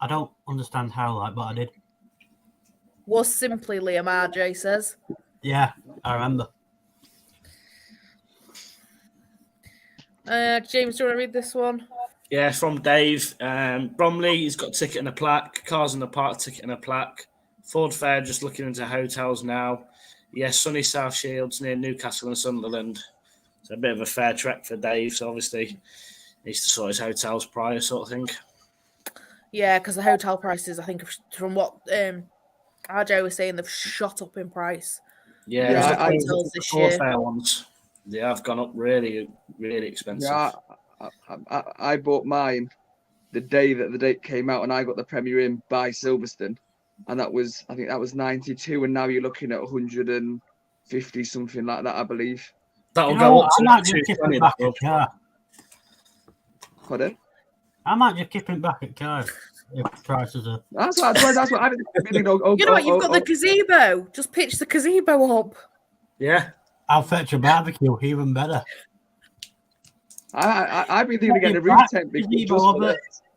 I don't understand how, but I did. Was simply Liam RJ says. Yeah, I remember. James, do you want to read this one? Yeah, from Dave. Bromley, he's got a ticket and a plaque. Cars in the Park, ticket and a plaque. Ford Fair, just looking into hotels now. Yes, sunny South Shields near Newcastle and Sunderland. It's a bit of a fair trek for Dave, so obviously needs to sort his hotels prior, sort of thing. Yeah, because the hotel prices, I think, from what RJ was saying, they've shot up in price. Yeah, hotels this Ford year. Fair ones. They have gone up really, really expensive. Yeah, I bought mine the day that the date came out, and I got the Premier Inn by Silverstone, and I think that was 92, and now you're looking at 150, something like that, I believe. That'll go up to I might just keep it back at car. Pardon? I might just keep it back at car if prices are. That's what I didn't. You know what? You've got the gazebo. Just pitch the gazebo up. Yeah. I'll fetch a barbecue, even better. I've been thinking of getting a roof tent because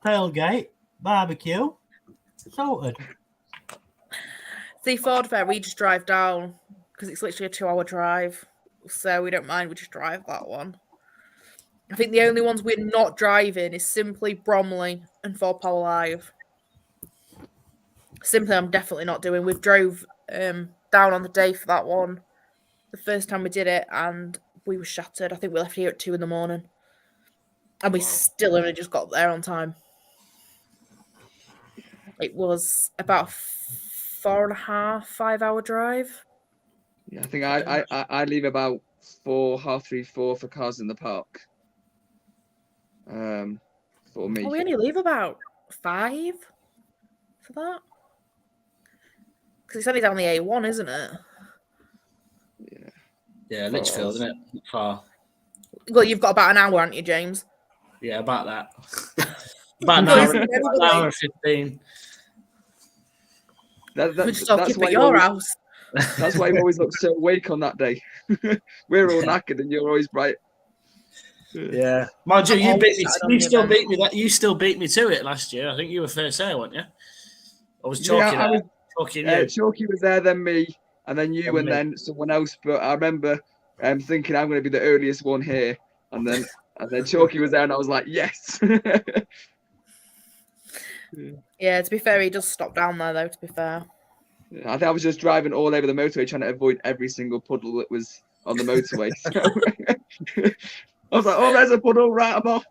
tailgate, barbecue, sorted. See, Ford Fair, we just drive down because it's literally a 2-hour drive. So we don't mind, we just drive that one. I think the only ones we're not driving is simply Bromley and 4 Power Live. Simply, I'm definitely not doing. We drove down on the day for that one, the first time we did it, and we were shattered. I think we left here at 2 a.m. And we still only just got there on time. It was about 4.5, 5-hour drive. Yeah, I think I leave about 4, half 3, 4 for Cars in the Park. For me. We only leave about 5 for that. Because it's only down the A1, isn't it? Yeah, Lichfield, isn't it? Not far. Well, you've got about an hour, haven't you, James? Yeah, about that. About an hour and 15. We just all keep at your house. That's why you always look so awake on that day. We're all knackered and you're always bright. Yeah, mind you, you beat me. You still beat me. You still beat me to it last year. I think you were first there, weren't you? I was Chalky. Yeah, Chalky, Chalky was there, then me, and then you, and then someone else. But I remember thinking I'm going to be the earliest one here, and then Chalky was there, and I was like, yes. Yeah, to be fair, he does stop down there, though. To be fair. I think I was just driving all over the motorway, trying to avoid every single puddle that was on the motorway. So I was like, "Oh, there's a puddle, right? I'm off."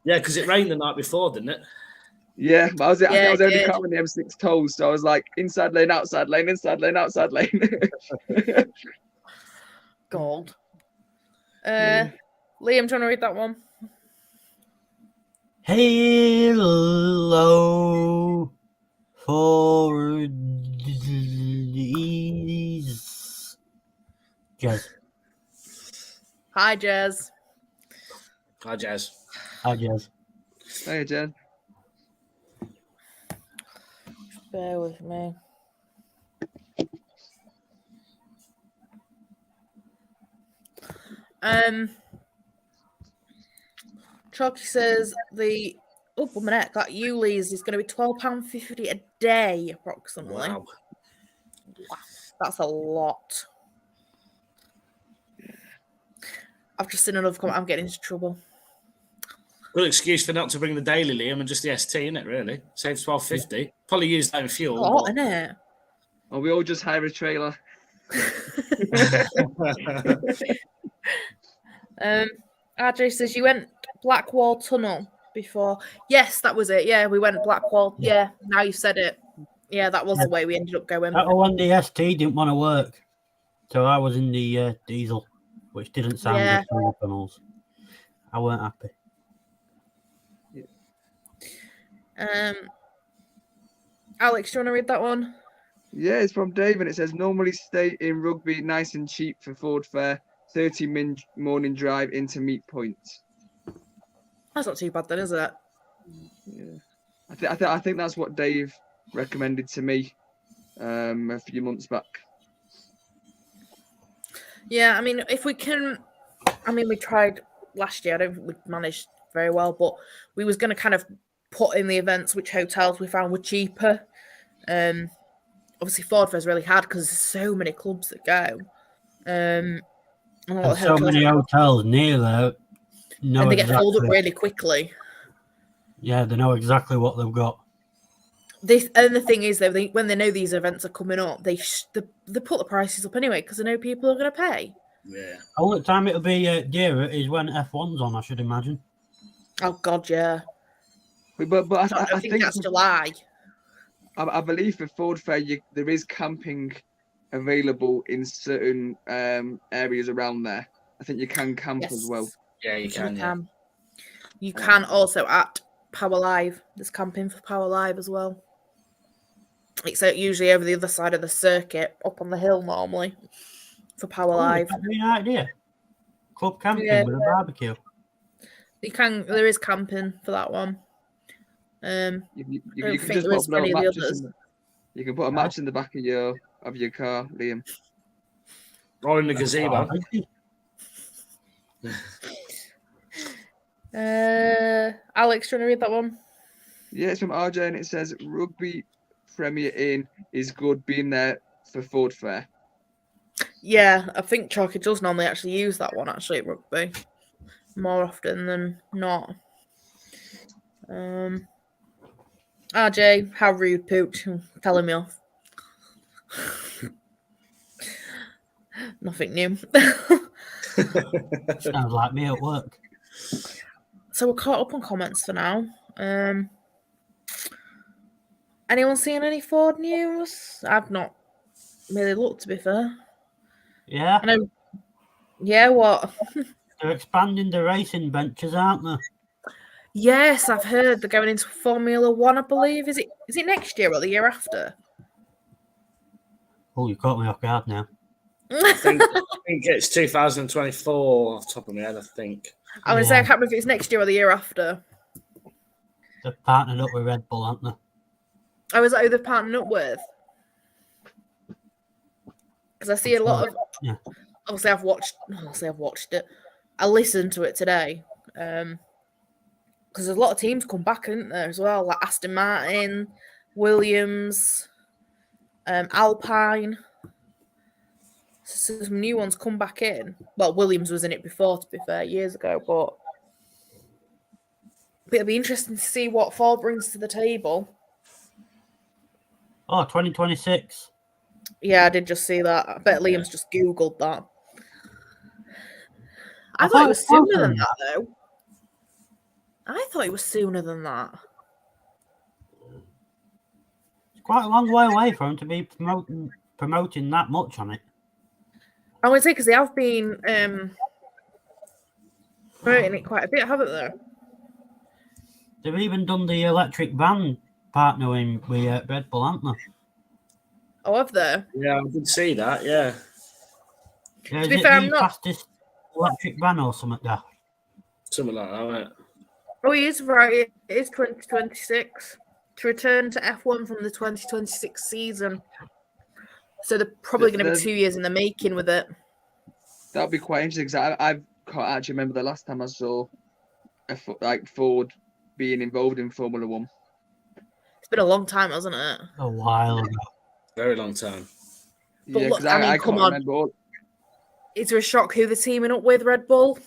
Yeah, because it rained the night before, didn't it? Yeah, but I think I was only good. covering the M6 tolls, so I was like inside lane, outside lane, inside lane, outside lane. Gold. Yeah. Liam, do you want to read that one? Hello for these. Jazz. Hi, Jez. Hi, Jazz. Hi, Jazz. Hey, Jen. Bear with me. Chalky says the one minute that Yuli's is going to be £12.50 a day approximately. Wow. That's a lot. I've just seen another comment. I'm getting into trouble. Good excuse for not to bring the daily, Liam, and just the ST, isn't it, really? Saves $12.50. Probably use that in fuel. A lot, isn't it? Or we all just hire a trailer. RJ says you went Blackwall Tunnel before. Yes, that was it. Yeah, we went Blackwall. Yeah, now you've said it. Yeah, that was the way we ended up going. That was when the ST didn't want to work. So I was in the diesel, which didn't sound good for the tunnels. I weren't happy. Alex, do you want to read that one? Yeah, it's from Dave, and it says normally stay in Rugby, nice and cheap for Ford Fair, 30-minute morning drive into meet point. That's not too bad then, is it? Yeah, I think that's what Dave recommended to me a few months back. Yeah, I mean, if we can, I mean, we tried last year. I don't think we managed very well, but we was going to kind of put in the events which hotels we found were cheaper. Obviously, Ford Fair's really hard because there's so many clubs that go. And so many hotels near there. And they get filled up really quickly. Yeah, they know exactly what they've got. And the thing is, though, when they know these events are coming up, they put the prices up anyway because they know people are going to pay. Yeah. Only time it'll be dearer is when F1's on, I should imagine. Oh God, yeah. But I think that's July. I believe for Ford Fair there is camping available in certain areas around there. I think you can camp as well. Yeah, you can. You can also at Power Live. There's camping for Power Live as well. It's usually over the other side of the circuit, up on the hill normally, for Power Live. That's an idea. Club camping with a barbecue. There is camping for that one. You can just put a mattress you can put a match in the back of your car, Liam. Or in the gazebo. Alex, do you want to read that one? Yeah, it's from RJ, and it says Rugby Premier Inn is good being there for Ford Fair. Yeah, I think Chalky does normally actually use that one actually at Rugby more often than not. RJ, how rude, Pooch, telling me off. Nothing new. Sounds like me at work. So we're caught up on comments for now. Anyone seeing any Ford news? I've not really looked, to be fair. Yeah. I know. Yeah, what? They're expanding the racing benches, aren't they? Yes, I've heard they're going into Formula One, I believe. Is it next year or the year after? Oh, you caught me off guard now. I think it's 2024 off the top of my head, I think. I would say I can't remember if it's next year or the year after. They're partnered up with Red Bull, aren't they? Oh, is that who they're partnering up with? Because I see a lot of. Yeah. Obviously, I've watched it. I listened to it today. Because there's a lot of teams come back, isn't there, as well? Like Aston Martin, Williams, Alpine. So some new ones come back in. Well, Williams was in it before, to be fair, years ago, but it'll be interesting to see what Ford brings to the table. Oh, 2026. Yeah, I did just see that. I bet Liam's just Googled that. I thought it was sooner than that, though. I thought it was sooner than that. quite a long way away for him to be promoting that much on it. I would say because they have been promoting it quite a bit, haven't they? They've even done the electric van partnering with Red Bull, haven't they? Oh, have they? Yeah, I did see that. Yeah, Yeah, To is be it fair, I'm the not- fastest electric van or something there? something like that. Right? Oh, he is right. It is 2026 to return to F1 from the 2026 season. So they're probably going to be There's- 2 years in the making with it. That'd be quite interesting because I can't actually remember the last time I saw Ford being involved in Formula One. It's been a long time, hasn't it? A while ago. Very long time. But Yeah, look, because I mean, I come can't on. remember all. Is there a shock who they're teaming up with, Red Bull?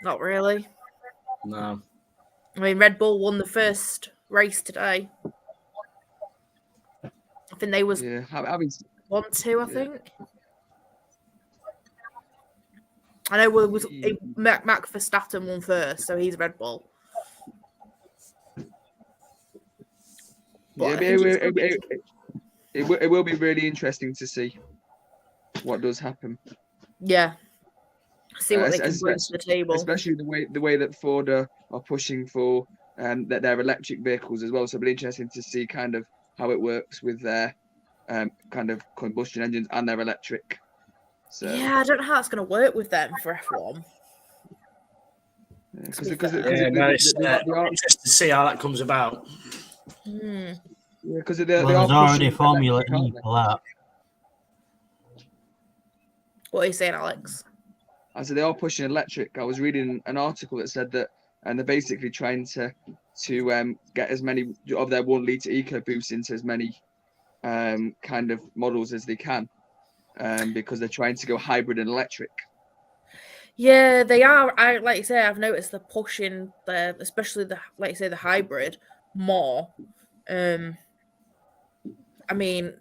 Not really. No. I mean, Red Bull won the first race today. I think they was Yeah, I mean, 1-2, I Yeah. think. I know Max Verstappen won first, so he's Red Bull. But I yeah, think it's gonna be- it will be really interesting to see what does happen, yeah. See what they can es- bring to the table. especially the way that Ford are pushing for that their electric vehicles as well. So it'll be interesting to see kind of how it works with their kind of combustion engines and their electric. So Yeah, I don't know how it's going to work with them for F1. because Yeah, no, it's interesting to see how that comes about. Hmm. they Well, are there's already pushing Formula electric, aren't E they? for that. What are you saying, Alex? I said they are pushing electric. I was reading an article that said that, and they're basically trying to get as many of their 1 litre EcoBoost into as many kind of models as they can, because they're trying to go hybrid and electric. Yeah, they are. I like you say, I've noticed they're pushing especially the hybrid more. I mean,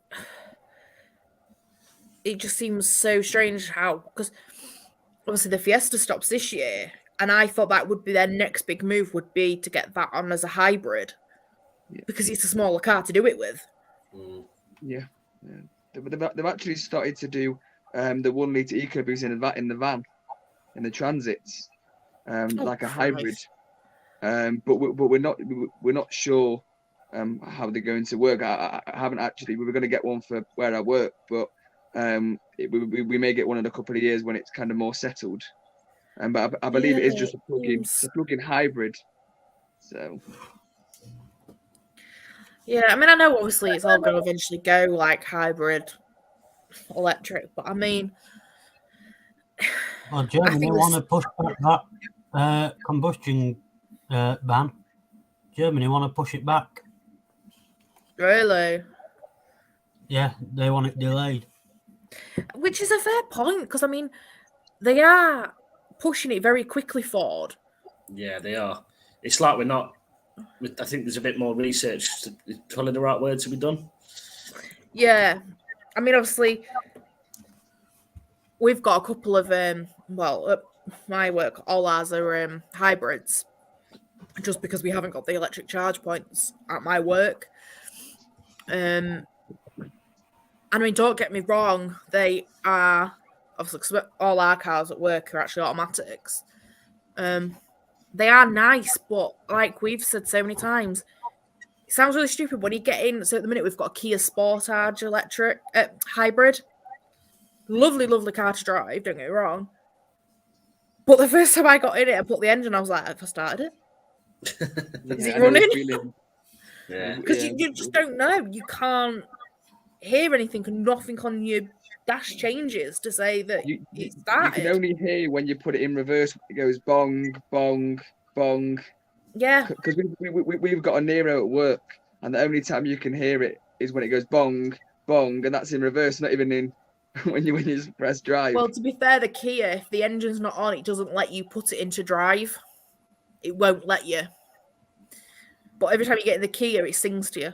it just seems so strange how, because obviously the Fiesta stops this year, and I thought that would be their next big move would be to get that on as a hybrid, because it's a smaller car to do it with. Yeah. They've actually started to do the 1 litre EcoBoost in the van, in the Transits, like a hybrid. But we're not sure how they're going to work. I haven't actually. We were going to get one for where I work, but we may get one in a couple of years when it's kind of more settled. But I believe it is just a plug-in hybrid. So Yeah, I mean, I know obviously it's all going to eventually go like hybrid, electric, but I mean, Well, Germany think want to push back that combustion ban. Germany want to push it back. really, Yeah, they want it delayed. which is a fair point because I mean, they are pushing it very quickly forward. Yeah, they are. It's like we're not. I think there's a bit more research. Probably the right word to be done. Yeah, I mean, obviously, we've got a couple of my work, all ours are hybrids, just because we haven't got the electric charge points at my work. And I mean, don't get me wrong, they are obviously because all our cars at work are actually automatics. They are nice, but like we've said so many times, it sounds really stupid when you get in. So at the minute we've got a Kia Sportage electric hybrid. Lovely, lovely car to drive, don't get me wrong. But the first time I got in it and put the engine, I was like, have I started it? Is it I know the running? feeling. Yeah. Because you just don't know. You can't hear anything and nothing on your dash changes to say that You it can started. only hear when you put it in reverse. It goes bong, bong, bong. Yeah. Because we've got a Nero at work, and the only time you can hear it is when it goes bong, bong, and that's in reverse, not even in when you just press drive. Well, to be fair, the Kia, if the engine's not on, it doesn't let you put it into drive. It won't let you. But every time you get in the Kia, it sings to you.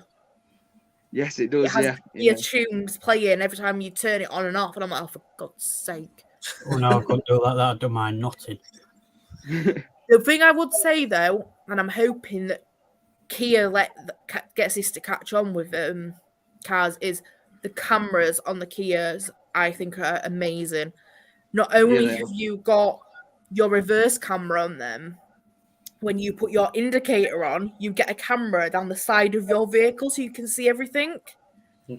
Yes, it It does. has Yeah. Kia tunes playing every time you turn it on and off, and I'm like, oh, for God's sake. Oh no, I couldn't do that. I'd do my nutting. The thing I would say though, and I'm hoping that Kia gets this to catch on with cars is the cameras on the Kias. I think are amazing. Not only they have you got your reverse camera on them, when you put your indicator on, you get a camera down the side of your vehicle so you can see everything.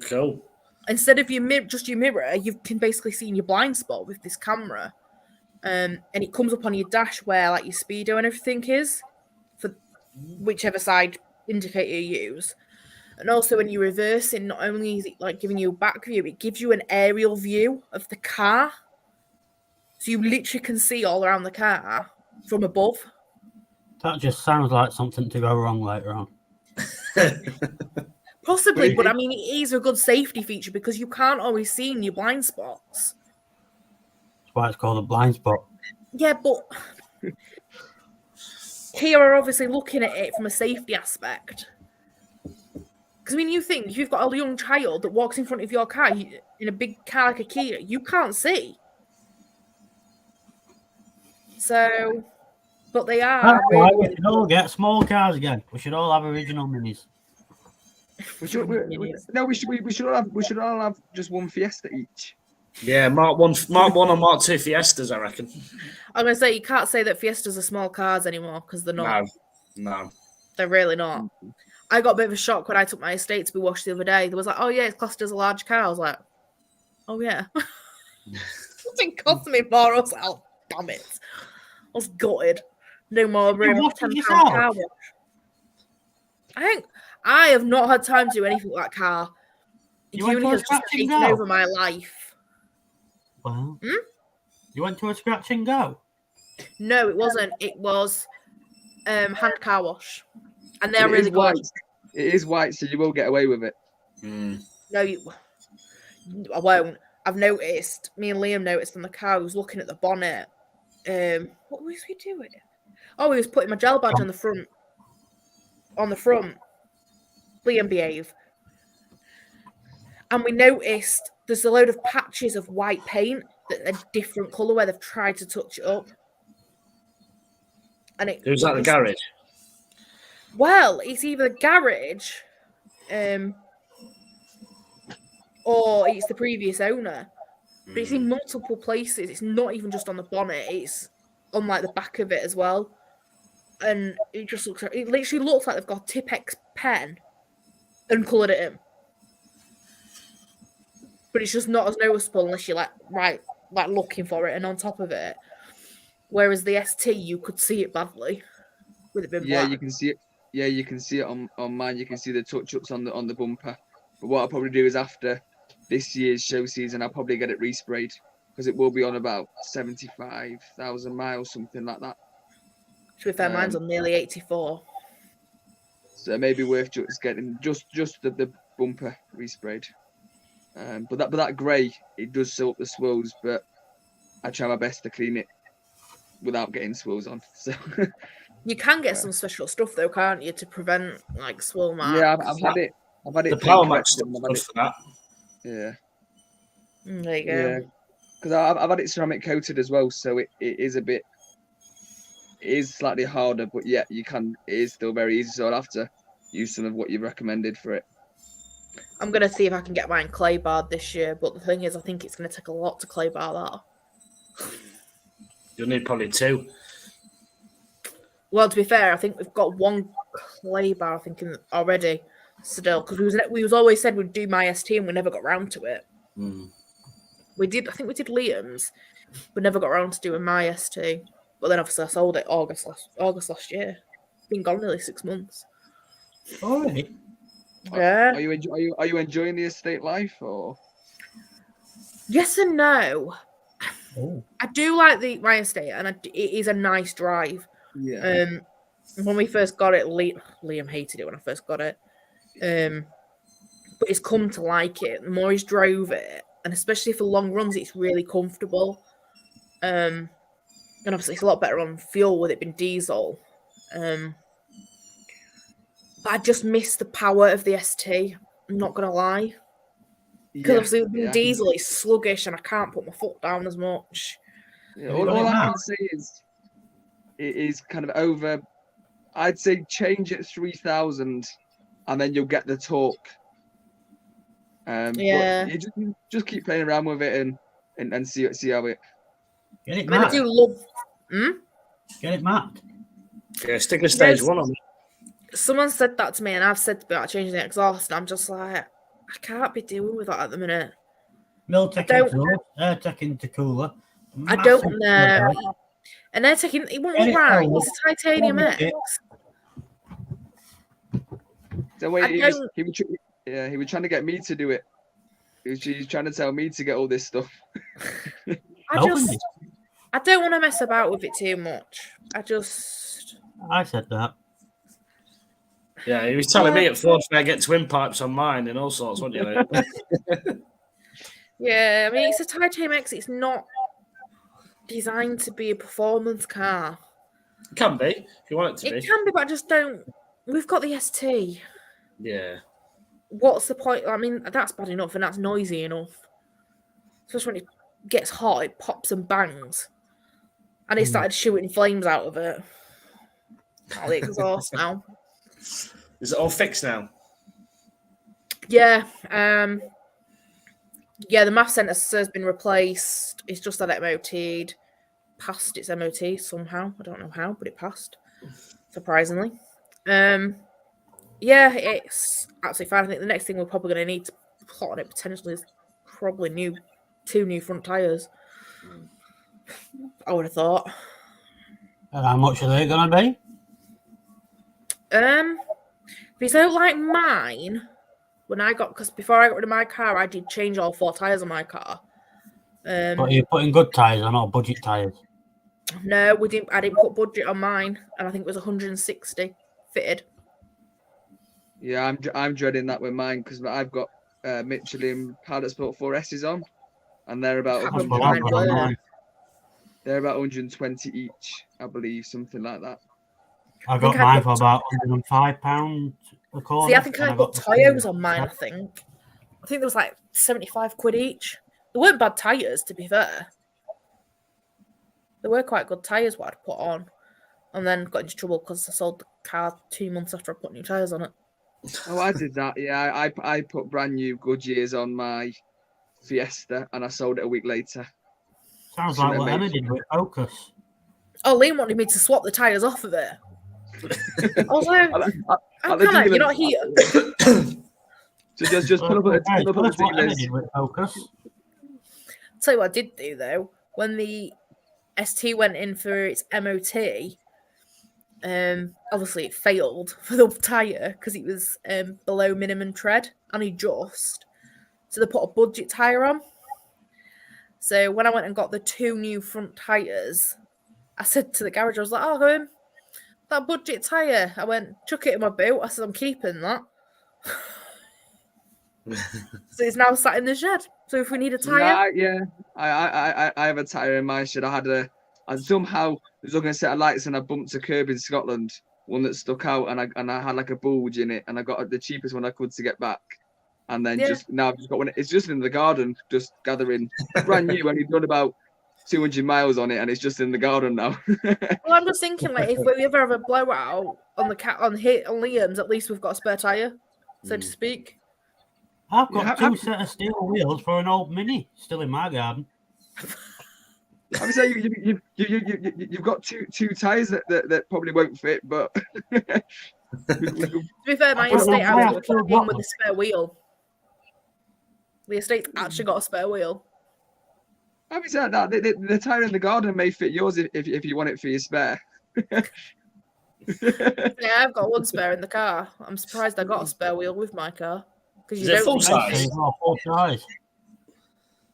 Cool. Instead of just your mirror, you can basically see in your blind spot with this camera. And it comes up on your dash where like your speedo and everything is for whichever side indicator you use. And also when you're reversing, not only is it like giving you a back view, it gives you an aerial view of the car. So you literally can see all around the car from above. That just sounds like something to go wrong later on. Possibly, but I mean, it is a good safety feature because you can't always see in your blind spots. That's why it's called a blind spot. Yeah, but Kia are obviously looking at it from a safety aspect. Because, I mean, you think if you've got a young child that walks in front of your car in a big car like a Kia, you can't see. So, but they are. That's why we really should all get small cars again. We should all have original minis. We should all have just one Fiesta each. Yeah, Mark 1 or Mark 2 Fiestas, I reckon. I'm going to say, you can't say that Fiestas are small cars anymore because they're not. No. They're really not. I got a bit of a shock when I took my estate to be washed the other day. There was like, oh yeah, it's classed as a large car. I was like, oh yeah. It cost me more. I was like, oh, damn it. I was gutted. No more room for £10 car wash. I have not had time to do anything like that car. Uni has just taken over my life. Well, you went to a scratch and go? No, it wasn't. It was hand car wash. And they're really good. It is white, so you will get away with it. No, I won't. I've noticed, me and Liam noticed on the car, he was looking at the bonnet. What was he doing? Oh, he was putting my gel badge on the front. On the front. Liam, behave. And we noticed there's a load of patches of white paint that are different colour where they've tried to touch it up. And it was at the garage. Well, it's either the garage, or it's the previous owner. But it's in multiple places. It's not even just on the bonnet. It's on like the back of it as well. And it just looks. It literally looks like they've got a Tipex pen and coloured it in. But it's just not as noticeable unless you're like looking for it and on top of it. Whereas the ST, you could see it badly with it being black. You can see it. Yeah, you can see it on mine. You can see the touch-ups on the bumper. But what I'll probably do is after this year's show season, I'll probably get it resprayed because it will be on about 75,000 miles, something like that. To be fair, mine's on nearly 84. So it may be worth just getting just the bumper resprayed. But that grey, it does soak up the swirls, but I try my best to clean it without getting swirls on. So. You can get some special stuff though, can't you, to prevent like swirl marks? Yeah, I've had it. The Power Max stuff for that. Yeah. There you go. Yeah, because I've had it ceramic coated as well, so it is a bit. It is slightly harder, but yeah, you can. It is still very easy. So I'll have to use some of what you've recommended for it. I'm gonna see if I can get mine clay barred this year, but the thing is, I think it's gonna take a lot to clay bar that. You'll need probably 2. Well, to be fair, I think we've got one clay bar, I think, already still, because we was always said we'd do my ST and we never got round to it. We did, I think we did Liam's, but never got around to doing my ST. But then obviously I sold it August last year. Been gone nearly 6 months. Alright. Yeah. Are you enjoying the estate life or? Yes and no. Oh. I do like my estate, and it is a nice drive. Yeah. When we first got it, Liam hated it when I first got it. But he's come to like it. The more he's drove it, and especially for long runs, it's really comfortable. And obviously it's a lot better on fuel with it being diesel. But I just miss the power of the ST. I'm not gonna lie. Because obviously with diesel, it's sluggish, and I can't put my foot down as much. Yeah, all I can say is it is kind of over. I'd say change at 3,000, and then you'll get the torque Yeah. But you just keep playing around with it and see how it. Get it I mean, I mapped. do love. Hmm? Get it mapped. Yeah, stick with stage Yes. 1 on it. Someone said that to me, and I've said about changing the exhaust, and I'm just like, I can't be dealing with that at the minute. Miltech don't- exhaust, AirTech intercooler. I don't massive know. turbo. And they're taking. It won't Get look it right. all. It's a titanium All X. it. So I wait, don't- he was trying to get me to do it. He's trying to tell me to get all this stuff. I don't want to mess about with it too much. I said that. Yeah, he was telling me at Ford I get twin pipes on mine and all sorts, wasn't you? Yeah, I mean, it's a titanium X. It's not designed to be a performance car. It can be, if you want it to It be. can be, but I just don't. We've got the ST. Yeah. What's the point? I mean, that's bad enough and that's noisy enough. Especially when it gets hot, it pops and bangs. And it started shooting flames out of it. All the exhaust now. Is it all fixed now? Yeah. Yeah, the mass sensor has been replaced. It's just had it MOT'd. Passed its MOT somehow. I don't know how, but it passed. Surprisingly. Yeah, it's absolutely fine. I think the next thing we're probably going to need to plot on it potentially is probably two new front tyres. I would have thought. And how much are they going to be? If it's out like mine, because before I got rid of my car, I did change all 4 tyres on my car. But you're putting good tyres or not budget tyres? No, we didn't. I didn't put budget on mine, and I think it was 160 fitted. Yeah, I'm dreading that with mine because I've got Michelin Pilot Sport 4S's on, and they're about That's 100, what I've got on mine. they're about 120 each, I believe, something like that. I got mine for about £105 a quarter. See, I think I got Toyos on mine. I think there was like 75 quid each. They weren't bad tyres, to be fair. They were quite good tyres what I'd put on, and then got into trouble because I sold the car 2 months after I put new tyres on it. Oh, I did that. Yeah, I put brand new Goodyears on my Fiesta, and I sold it a week later. Sounds like what Emma did with Focus. Oh, Liam wanted me to swap the tyres off of it. I was like, how can I? You're not here. So just pull up at That's what Emma dealers. did with Focus. Tell you what I did do though, when the ST went in for its MOT, obviously it failed for the tyre because it was below minimum tread, unadjust. So they put a budget tyre on. So when I went and got the 2 new front tyres, I said to the garage, I was like, oh, that budget tyre. I went, chuck it in my boot. I said, I'm keeping that. So it's now sat in the shed. So if we need a tyre. I have a tyre in my shed. I somehow was looking at a set of lights and I bumped a curb in Scotland, one that stuck out, and I had like a bulge in it, and I got the cheapest one I could to get back. And then I've just got one. It's just in the garden, just gathering, brand new, and he's done about 200 miles on it, and it's just in the garden now. Well, I'm just thinking, like, if we ever have a blowout on Liam's, at least we've got a spare tyre, so to speak. I've got 2 set of steel wheels for an old Mini still in my garden. I would say you've got two tyres that probably won't fit, but To be fair, my estate actually came with a spare wheel. The estate's actually got a spare wheel. I would say that the tyre in the garden may fit yours if you want it for your spare. Yeah, I've got 1 spare in the car. I'm surprised I got a spare wheel with my car. Is it full size? Full size.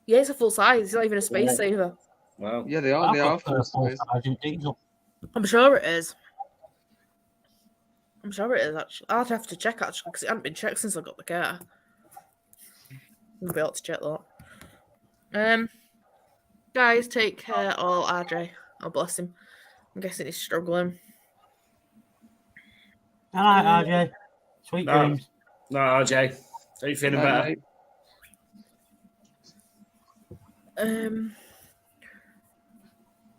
Yeah, it's a full size. It's not even a space saver. Wow. Yeah, they are. They are full size size. in diesel. I'm sure it is. Actually. I'd have to check actually because it hasn't been checked since I got the car. We'll be able to check that. Guys, take care. Oh, RJ. Oh, bless him. I'm guessing he's struggling. All right, RJ. Sweet dreams. No, RJ. Are you feeling better?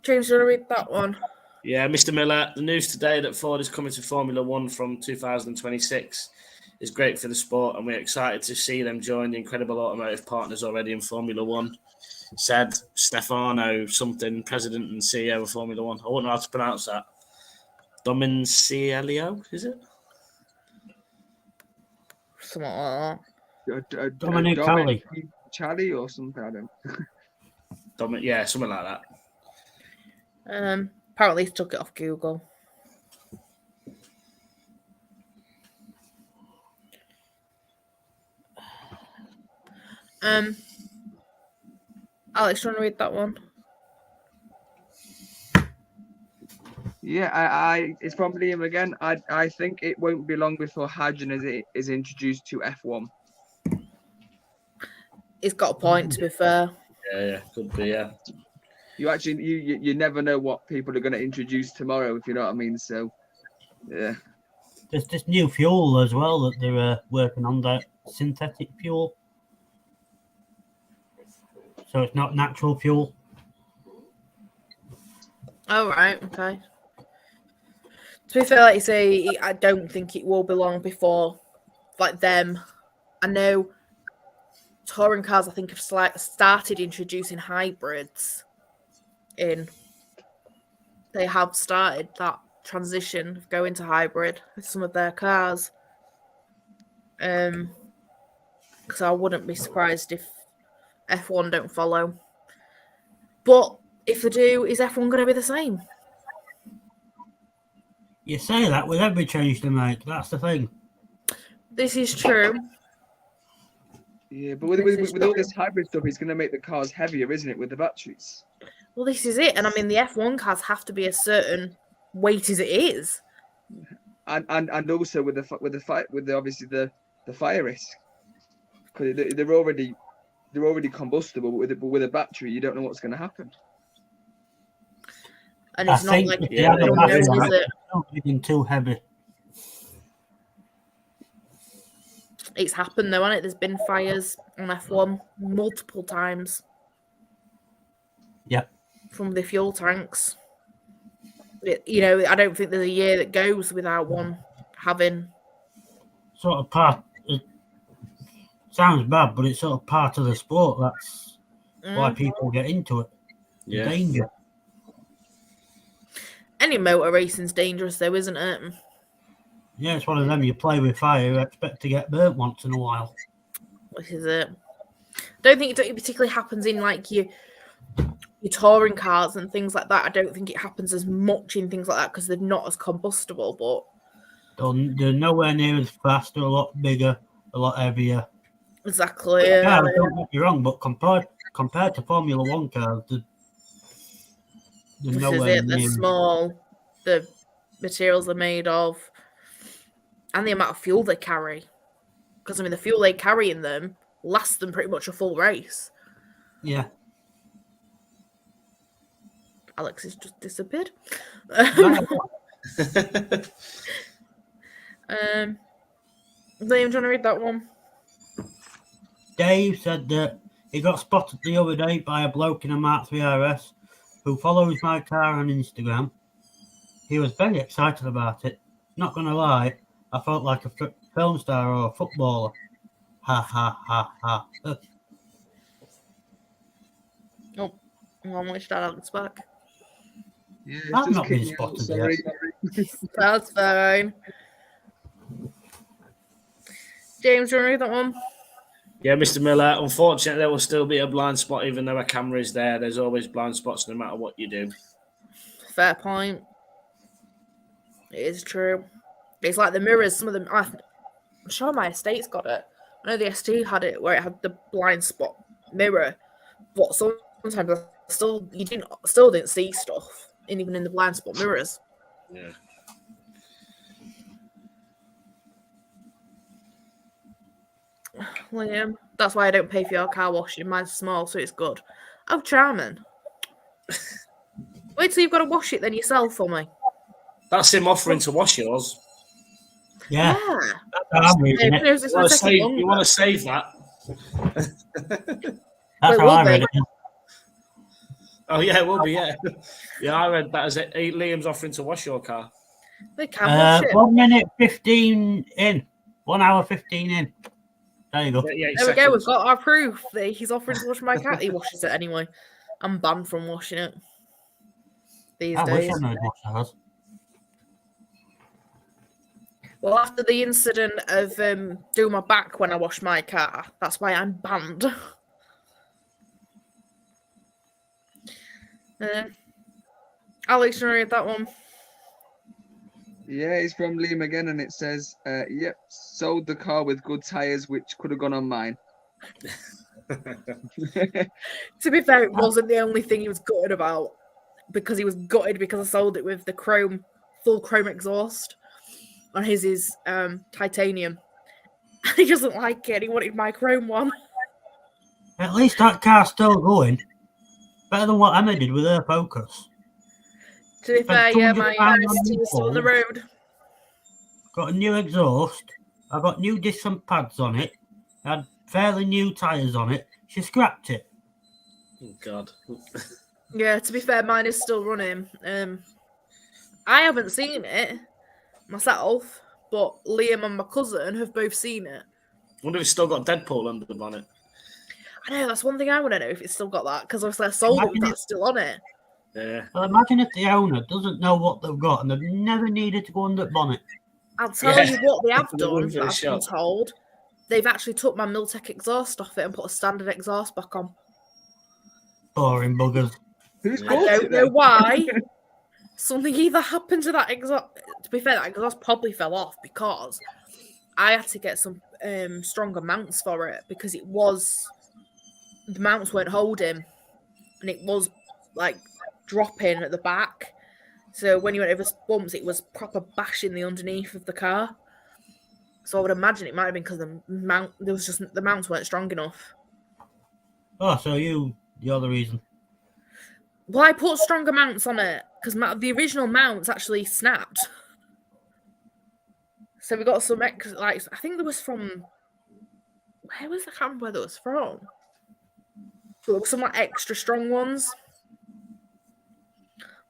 James, do you want to read that one? Yeah, Mr. Miller. The news today that Ford is coming to Formula One from 2026 is great for the sport, and we're excited to see them join the incredible automotive partners already in Formula One. Said Stefano something, president and CEO of Formula One. I wouldn't know how to pronounce that. Dominicilio, is it? Something like that. Dominic Kelly. Charlie or something. I don't. Yeah, something like that. Apparently he took it off Google. Alex, do you want to read that one? Yeah, I it's from Liam again. I think it won't be long before hydrogen is introduced to F1. He's got a point, to be fair. Yeah, could be, yeah. You never know what people are going to introduce tomorrow, if you know what I mean. So, yeah. There's this new fuel as well that they're working on, that synthetic fuel. So it's not natural fuel. Oh, right, okay. To be fair, like you say, I don't think it will be long before, like, them. I know touring cars, I think, have started introducing hybrids in. They have started that transition of going to hybrid with some of their cars. So I wouldn't be surprised if F1 don't follow. But if they do, is F1 going to be the same? You say that with every change they make. That's the thing. This is true. Yeah, but with all this hybrid stuff, it's going to make the cars heavier, isn't it, with the batteries? Well, this is it. And I mean, the F1 cars have to be a certain weight as it is. And also with obviously the fire risk, because they're already combustible, but with a battery, you don't know what's going to happen. And it's not like if you have a battery, is it? Not getting too heavy. It's happened though, hasn't it? There's been fires on F1 multiple times. Yep. From the fuel tanks. I don't think there's a year that goes without one having. Sort of part. It sounds bad, but it's sort of part of the sport. That's why people get into it. Yeah. Danger. Any motor racing's dangerous though, isn't it? Yeah, it's one of them. You play with fire, you expect to get burnt once in a while. This is it. Don't think it particularly happens in like your touring cars and things like that. I don't think it happens as much in things like that because they're not as combustible. But They're nowhere near as fast. They're a lot bigger, a lot heavier. exactly. Yeah, don't get me wrong, but compared to Formula One cars, they're This is nowhere it. They're near. small. The materials they're made of, and the amount of fuel they carry. Because I mean, the fuel they carry in them lasts them pretty much a full race. Yeah. Alex has just disappeared. Liam, do you want to read that one? Dave said that he got spotted the other day by a bloke in a Mark III RS who follows my car on Instagram. He was very excited about it. Not going to lie, I felt like a film star or a footballer. Ha ha ha ha. Oh, I'm wishing Alex back. Yeah, I've just not been kick me out, spotted sorry. That's fine. James, do you want to read that one? Yeah, Mr. Miller, unfortunately, there will still be a blind spot even though a camera is there. There's always blind spots no matter what you do. Fair point. It is true. It's like the mirrors. Some of them, I'm sure my estate's got it. I know the ST had it where it had the blind spot mirror, but sometimes I still didn't see stuff, even in the blind spot mirrors. Yeah. Liam, that's why I don't pay for your car washing. Mine's small, so it's good. Oh, charming. Wait till you've got to wash it then yourself for me. That's him offering to wash yours. Yeah. Yeah. That's how I'm reading it. You want to save that? That's It how will I be. read it. Oh, yeah, it will be, yeah. Yeah, I read that as it. Liam's offering to wash your car. They can wash it. 1 minute 15 in. 1 hour 15 in. There you go. 38 There we go. seconds. We've got our proof that he's offering to wash my cat. He washes it anyway. I'm banned from washing it these I wish days. I knew what it was. Well, after the incident of doing my back when I wash my car, that's why I'm banned. Alex, you want to read that one? Yeah, it's from Liam again, and it says, "Yep, sold the car with good tires, which could have gone on mine." To be fair, it wasn't the only thing he was gutted about, because he was gutted because I sold it with the full chrome exhaust. On his is titanium. He doesn't like it. He wanted my chrome one. At least that car's still going. Better than what Emma did with her Focus. To be fair, yeah, my £200 ST is still on the road. Got a new exhaust. I got new discs and pads on it. Had fairly new tyres on it. She scrapped it. Oh, God. Yeah, to be fair, mine is still running. I haven't seen it myself, but Liam and my cousin have both seen it. I wonder if it's still got Deadpool under the bonnet. I know, that's one thing I want to know, if it's still got that, because obviously I sold it with that still on it. Yeah. Well, imagine if the owner doesn't know what they've got and they've never needed to go under the bonnet. I'll tell Yeah. you what they have They done, wouldn't that get I've shot. been told. They've actually took my Miltech exhaust off it and put a standard exhaust back on. Boring buggers. Who's I bought don't it know then? why. Something either happened to that exhaust. To be fair, that exhaust probably fell off because I had to get some stronger mounts for it, because the mounts weren't holding and it was like dropping at the back. So when you went over bumps, it was proper bashing the underneath of the car. So I would imagine it might have been because the mounts weren't strong enough. Oh, so you're the reason. Well, I put stronger mounts on it because the original mounts actually snapped. So we got some I think there was from, where was I can't remember where that was from. But there were some extra strong ones.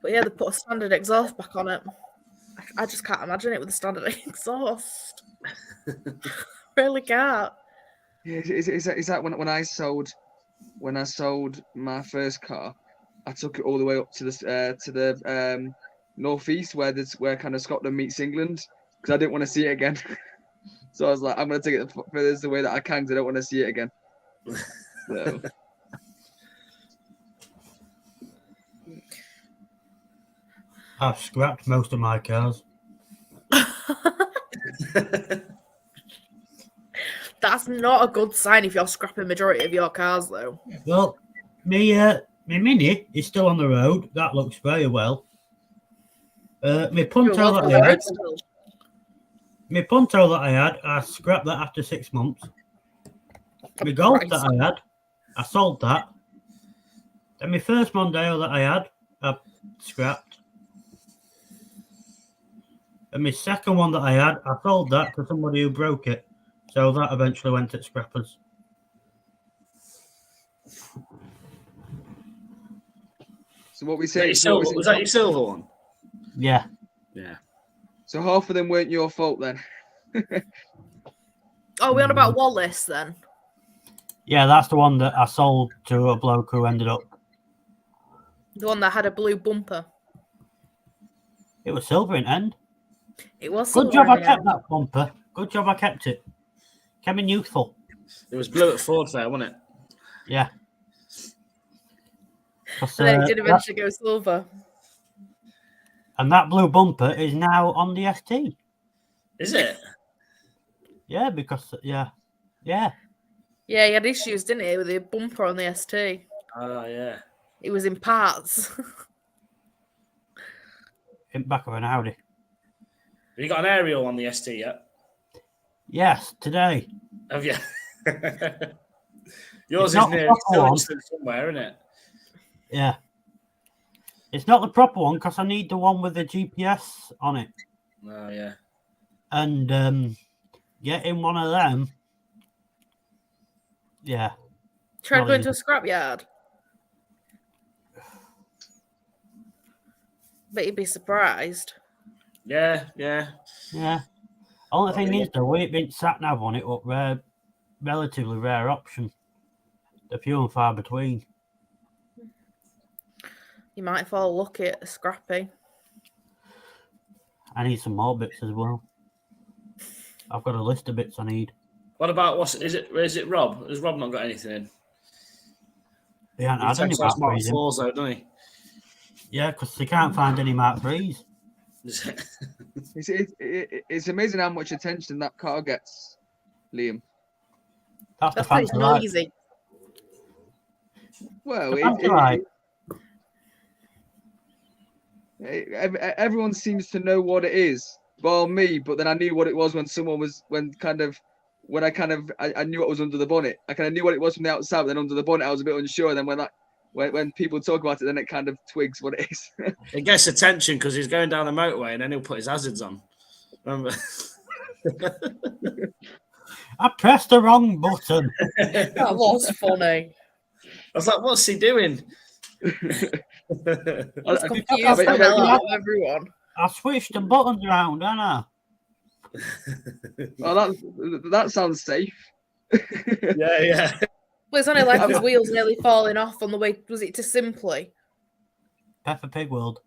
But yeah, they put a standard exhaust back on it. I just can't imagine it with a standard exhaust. Really can't. Yeah, is that when I sold my first car, I took it all the way up to the northeast where kind of Scotland meets England, because I didn't want to see it again. So I was like, I'm gonna take it furthest the way that I can, because I don't want to see it again. So. I've scrapped most of my cars. That's not a good sign if you're scrapping majority of your cars, though. Well, my Mini is still on the road. That looks very well. My Punto that I had, I scrapped that after 6 months. My Golf that I had, I sold that. And my first Mondeo that I had, I scrapped. And my second one that I had, I sold that to somebody who broke it. So that eventually went at scrappers. So what we say? Was that your silver one? Yeah. Yeah. So half of them weren't your fault then. Oh, we're on about Wallace then. Yeah, that's the one that I sold to a bloke who ended up. The one that had a blue bumper. It was silver in end. It was. Good job I kept that bumper. Good job I kept it. Kept me youthful. It was blue at Ford Fair, wasn't it? Yeah. And then it did eventually go silver. And that blue bumper is now on the ST. Is it? Yeah, because yeah. Yeah, he had issues, didn't he, with the bumper on the ST? Oh, yeah. It was in parts. In back of an Audi. Have you got an aerial on the ST yet? Yes, today. Have you? Yours It's is not near the proper one. somewhere, isn't it? Yeah. It's not the proper one because I need the one with the GPS on it. Oh, yeah. And getting one of them. Yeah. Tried Not going easy. to a scrapyard. But you'd be surprised. Yeah. Yeah. Only Oh, thing yeah. is, though, with it being sat nav on it, up rare, relatively rare option. They're few and far between. You might fall lucky at a scrappy. I need some more bits as well. I've got a list of bits I need. What about is it Rob? Has Rob not got anything in? They haven't He had any takes Mark those Mark 3s in. 4s though, doesn't he? Yeah, because they can't find any Mark 3s. It's amazing how much attention that car gets, Liam. That's the That's because it's fancy life. noisy. Well, The fancy life. Everyone seems to know what it is, bar me. But then I knew what it was when I knew what was under the bonnet. I kind of knew what it was from the outside, but then under the bonnet I was a bit unsure. And then when people talk about it, then it kind of twigs what it is. It gets attention because he's going down the motorway and then he'll put his hazards on. Remember? I pressed the wrong button. That was funny. I was like, what's he doing? It's I confused bet- the I bet- hell out of everyone. I switched the buttons around, didn't I? Oh, that sounds safe. Yeah. Well, it's only like his wheels nearly falling off on the way. Was it to Simply? Peppa Pig World.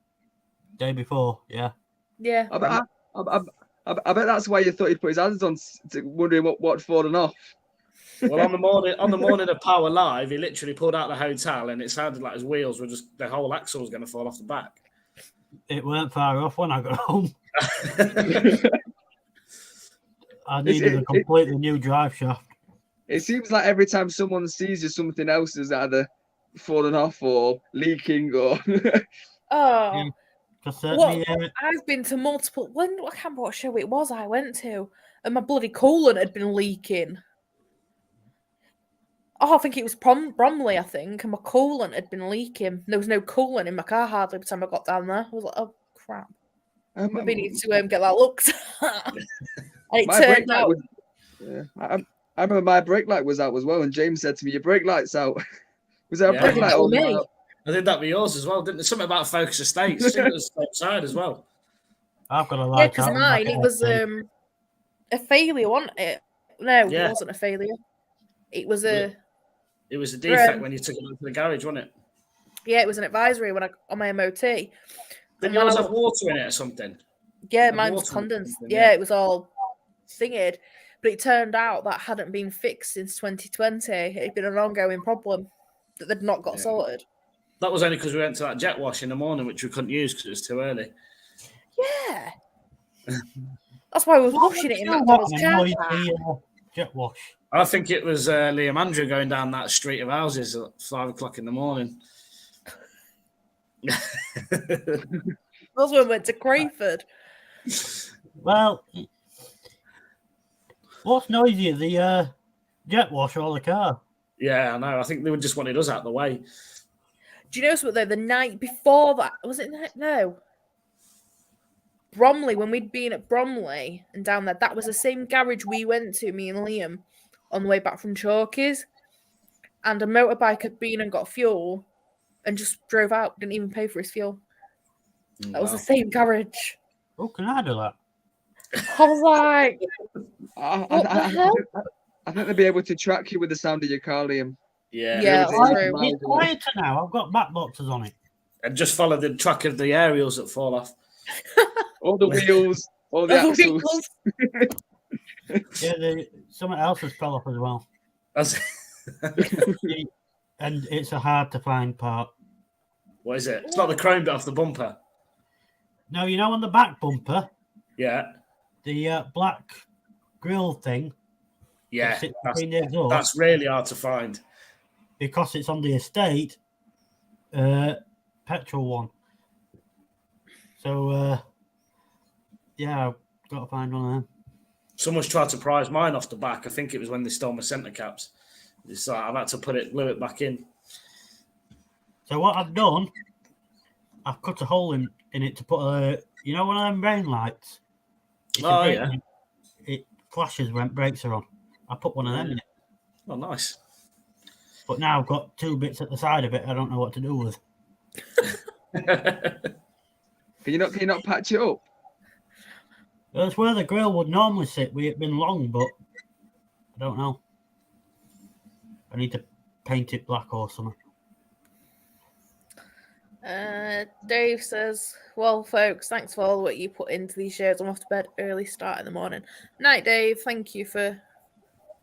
Day before, yeah. Yeah. I bet that's why you thought he'd put his hands on, wondering what'd fallen off. Well, on the morning of Power Live, he literally pulled out the hotel and it sounded like his wheels were just the whole axle was going to fall off the back. It weren't far off when I got home. I needed a completely new drive shaft. It seems like every time someone sees you, something else is either fallen off or leaking or. Oh, Certainly, I've been to multiple. I can't remember what show it was I went to, and my bloody coolant had been leaking. Oh, I think it was Bromley, I think, and my coolant had been leaking. There was no coolant in my car hardly by the time I got down there. I was like, oh crap. Maybe need to get that looked at. And it turned out. I remember my brake light was out as well, and James said to me, "Your brake light's out." Was there a brake light on me? I think that'd be yours as well, didn't there? Something about Focus Estates. I think it was outside as well. I've got a light. Yeah, because mine, it was a failure, wasn't it? No, Yeah. it wasn't a failure. It was a. It was a defect when you took it to the garage, wasn't it? Yeah, it was an advisory on my MOT. Did yours have water in it or something? Yeah, mine was condensed. Yeah, it was all thinged. But it turned out that hadn't been fixed since 2020. It had been an ongoing problem that they'd not got sorted. That was only because we went to that jet wash in the morning, which we couldn't use because it was too early. Yeah. That's why we were washing it in McDonald's car park. Jet wash. I think it was Liam Andrew going down that street of houses at 5 o'clock in the morning. That's when we went to Crayford. Well, what's noisier, the jet wash or the car? Yeah, I know. I think they just wanted us out of the way. Do you know something though? The night before that, was it? No. Bromley, when we'd been at Bromley and down there, that was the same garage we went to, me and Liam, on the way back from Chalkies. And a motorbike had been and got fuel and just drove out, didn't even pay for his fuel. That was the same garage. Oh, can I do that? I was like, I think they'll be able to track you with the sound of your car, Liam. Yeah, it's quieter now. I've got back boxes on it. And just follow the track of the aerials that fall off. All the wheels, all the axles. Yeah, something else has fell off as well. And it's a hard to find part. What is it? It's not the chrome bit off the bumper. No, you know, on the back bumper, Yeah. the black grill thing. Yeah. That's That's really hard to find. Because it's on the estate, petrol one. So, yeah, I've got to find one of them. Someone's tried to prise mine off the back. I think it was when they stole my centre caps. It's like I've had to glue it back in. So what I've done, I've cut a hole in it to put you know, one of them rain lights. It flashes when brakes are on. I put one of them in it. Oh, nice. But now I've got two bits at the side of it. I don't know what to do with. Can you not patch it up? That's where the grill would normally sit. We've been long, but I don't know. I need to paint it black or something. Dave says, well, folks, thanks for all what you put into these shows. I'm off to bed early, start in the morning. Night, Dave. Thank you for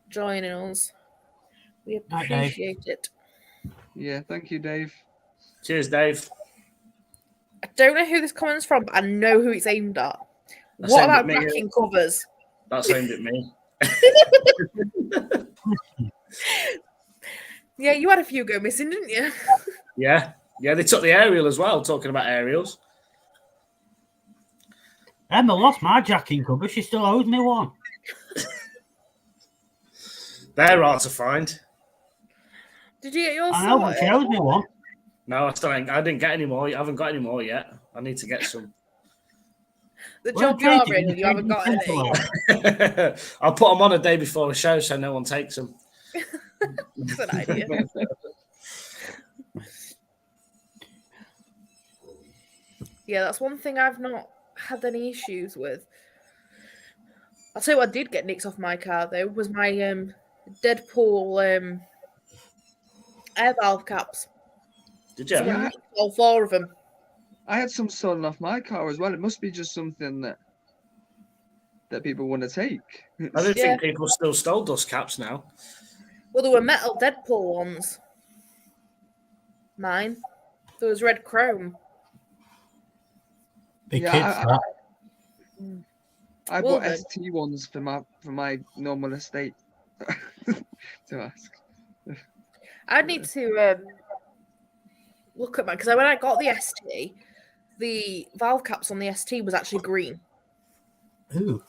joining us. We Night, Dave. appreciate it. Yeah, thank you, Dave. Cheers, Dave. I don't know who this comment's from, but I know who it's aimed at. That's What aimed about at me. backing covers? That's aimed at me. Yeah, you had a few go missing, didn't you? Yeah. Yeah, they took the aerial as well, talking about aerials. Emma lost my jacking cover. She still owes me one. They're hard to find. Did you get yours? I know, but she sorted? owes me one. No, I didn't get any more. I haven't got any more yet. I need to get some. The Well, job you're Tracy, in, you haven't got any. I'll put them on a day before a show so no one takes them. That's an idea. Yeah, that's one thing I've not had any issues with. I'll tell you what I did get nicked off my car though was my Deadpool air valve caps. Did you? Someone Yeah. nicked all 4 of them. I had some stolen off my car as well. It must be just something that people want to take. I don't Yeah. think people still stole dust caps now. Well, there were metal Deadpool ones. Mine. There was red chrome. Big Yeah, kids, that. I Well bought then. ST ones for my normal estate. To ask. I'd need to look at mine because when I got the ST, the valve caps on the ST was actually green. Ooh.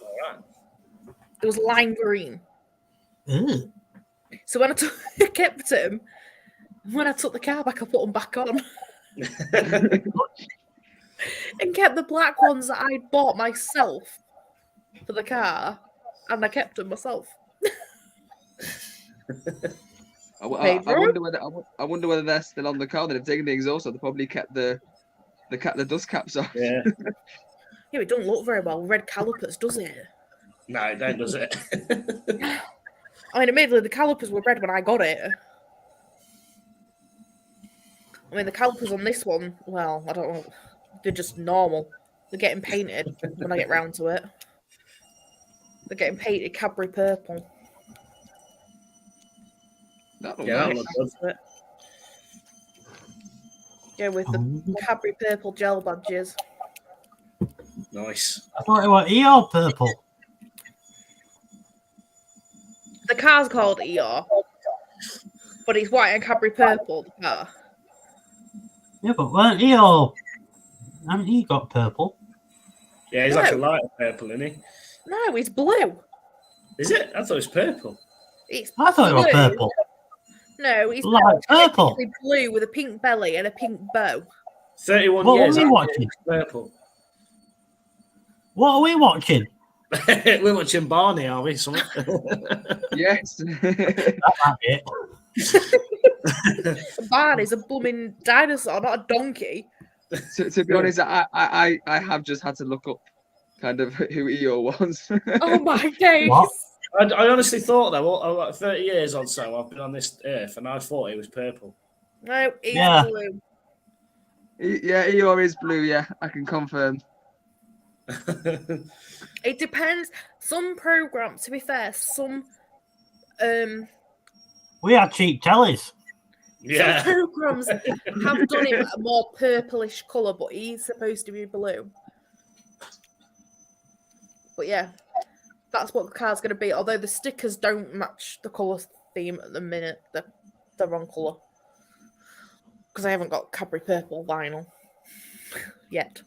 It was lime green. Ooh. So when I kept them, when I took the car back, I put them back on and kept the black ones that I bought myself for the car, and I kept them myself. I Pedro? wonder whether they're still on the car. They've taken the exhaust off. They probably kept the dust caps off. Yeah. Yeah, it don't look very well. Red calipers, does it? No, it don't, does it? I mean, admittedly, the calipers were red when I got it. I mean, the calipers on this one, well, I don't know. They're just normal. They're getting painted when I get round to it. They're getting painted Cadbury purple. That looks Yeah, that nice. looks good. Yeah, with the Cadbury purple gel badges. Nice. I thought it was EO purple. The car's called ER, but it's white and Cadbury purple, the car. Yeah, but weren't EO? Haven't he got purple? Yeah, he's like a lighter purple, isn't he? No, it's blue. Is it? I thought it was purple. It's I thought it was blue. purple. No, it's Light purple. technically blue with a pink belly and a pink bow. 31 What years. are we I thought watching? it was purple. What are we watching? We're watching Barney, are we? Something? Yes. That might be it. Barney's a blooming dinosaur, not a donkey. to be honest, I have just had to look up kind of who EO was. Oh my days. What? I honestly thought that, well, like 30 years or so I've been on this earth, and I thought it was purple. No, it's Yeah. blue. Yeah, EO is blue. Yeah, I can confirm. It depends. Some programs, to be fair, some We had cheap tellies. Yeah. some programs have done it a more purplish colour, but he's supposed to be blue. But yeah, that's what the car's going to be. Although the stickers don't match the colour theme at the minute, they're the wrong colour. Because I haven't got Cadbury purple vinyl yet.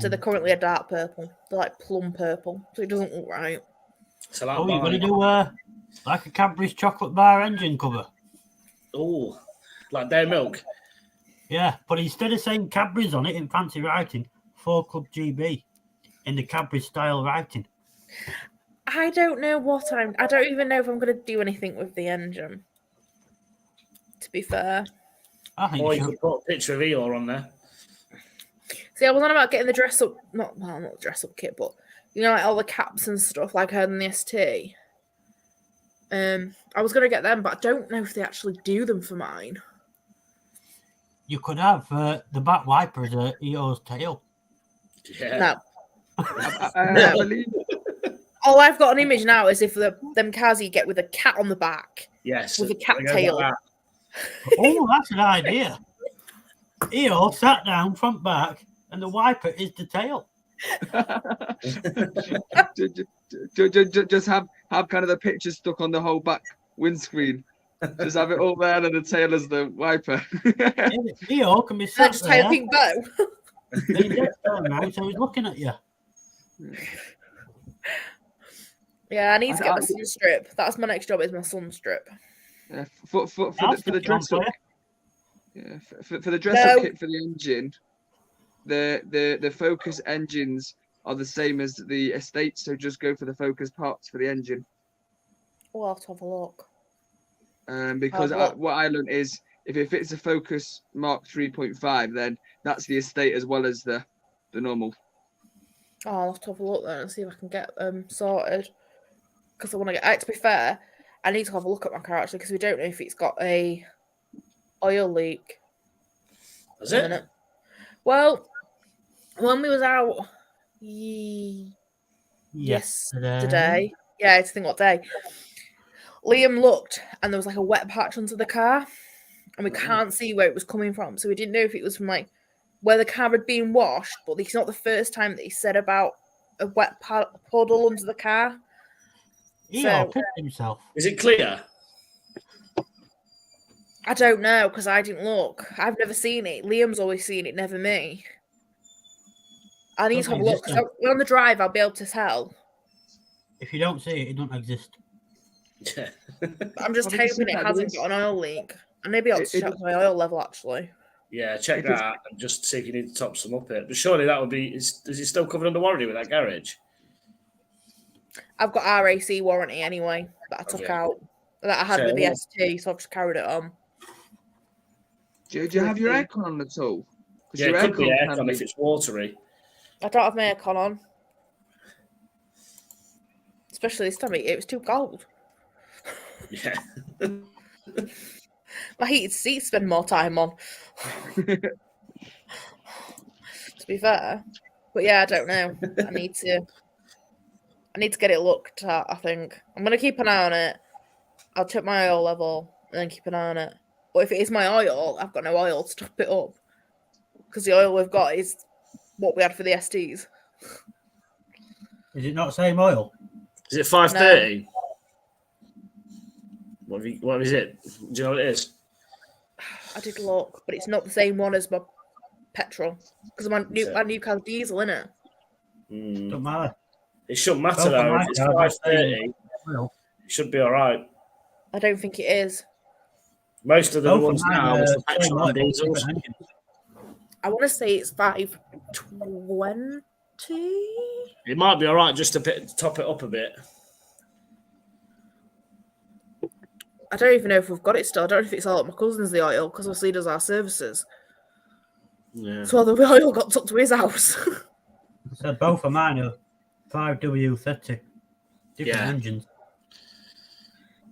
So they're currently a dark purple. They're like plum purple, so it doesn't look right. So like Oh, you're going Barney. to do like a Cadbury's chocolate bar engine cover. Oh, like Dairy Milk. Yeah, but instead of saying Cadbury's on it in fancy writing, 4 Club GB in the Cadbury style writing. I don't know what I don't even know if I'm going to do anything with the engine. To be fair. I think Or you you should. could put a picture of Eeyore on there. See, I was on about getting the dress up, not the dress up kit, but like all the caps and stuff like I had in the ST. I was gonna get them, but I don't know if they actually do them for mine. You could have the back wiper as a EO's tail. Yeah. No. I believe. All I've got an image now is if them cars you get with a cat on the back. Yes. With a cat I go tail. like Oh, that's an idea. EO sat down front back, and the wiper is the tail. Just have kind of the picture stuck on the whole back windscreen. Just have it all there and the tail as the wiper. EO can be And then sat just tie a there. pink bow. And he's right, so he's looking at you. Yeah, I need to get my sun strip. That's my next job. Is my sun strip. Yeah, for That's the the dress jump, up. Yeah, for the dress up kit for the engine, the Focus engines are the same as the Estate, so just go for the Focus parts for the engine. We'll have to have a look. Because what I learned is if it fits a Focus Mark 3.5, then that's the Estate as well as the normal. Oh, I'll have to have a look then and see if I can get them sorted. Because I want to get. To be fair, I need to have a look at my car actually because we don't know if it's got a oil leak. Is it? Well, when we was out Yesterday. yesterday, yeah, I think what day. Liam looked and there was like a wet patch under the car, and we can't see where it was coming from. So we didn't know if it was from like where the car had been washed. But it's not the first time that he said about a wet puddle under the car. EO pissed himself. Is it clear? I don't know because I didn't look. I've never seen it. Liam's always seen it, never me. I need to have a look. Cause on the drive, I'll be able to tell. If you don't see it, it don't exist. Yeah. I'm just Well, hoping it hasn't got an oil leak. And maybe I'll check my oil level actually. Yeah, check that out and just see if you need to top some up it. But surely that would be. Is it still covered under warranty with that garage? I've got RAC warranty anyway that I took out that I had with the ST, so I've just carried it on. Do you have your aircon on at all? Yeah, it could be aircon if it's watery. I don't have my aircon on. Especially this time, it was too cold. Yeah. My heated seats spend more time on. To be fair. But yeah, I don't know. I need to get it looked at, I think. I'm gonna keep an eye on it. I'll check my oil level and then keep an eye on it. But if it is my oil, I've got no oil to top it up. Because the oil we've got is what we had for the STs. Is it not the same oil? Is it 530? What is it? Do you know what it is? I did look, but it's not the same one as my petrol. Because my new car diesel, innit? Don't matter. It shouldn't matter though. If it's 530, it should be all right. I don't think it is. Most of the ones now are for petrol and diesels. I want to say it's 520. It might be all right just to top it up a bit. I don't even know if we've got it still. I don't know if it's all at my cousin's, the oil, because obviously he does our services. Yeah. So the oil got took to his house. So both of mine are 5W30. Different engines.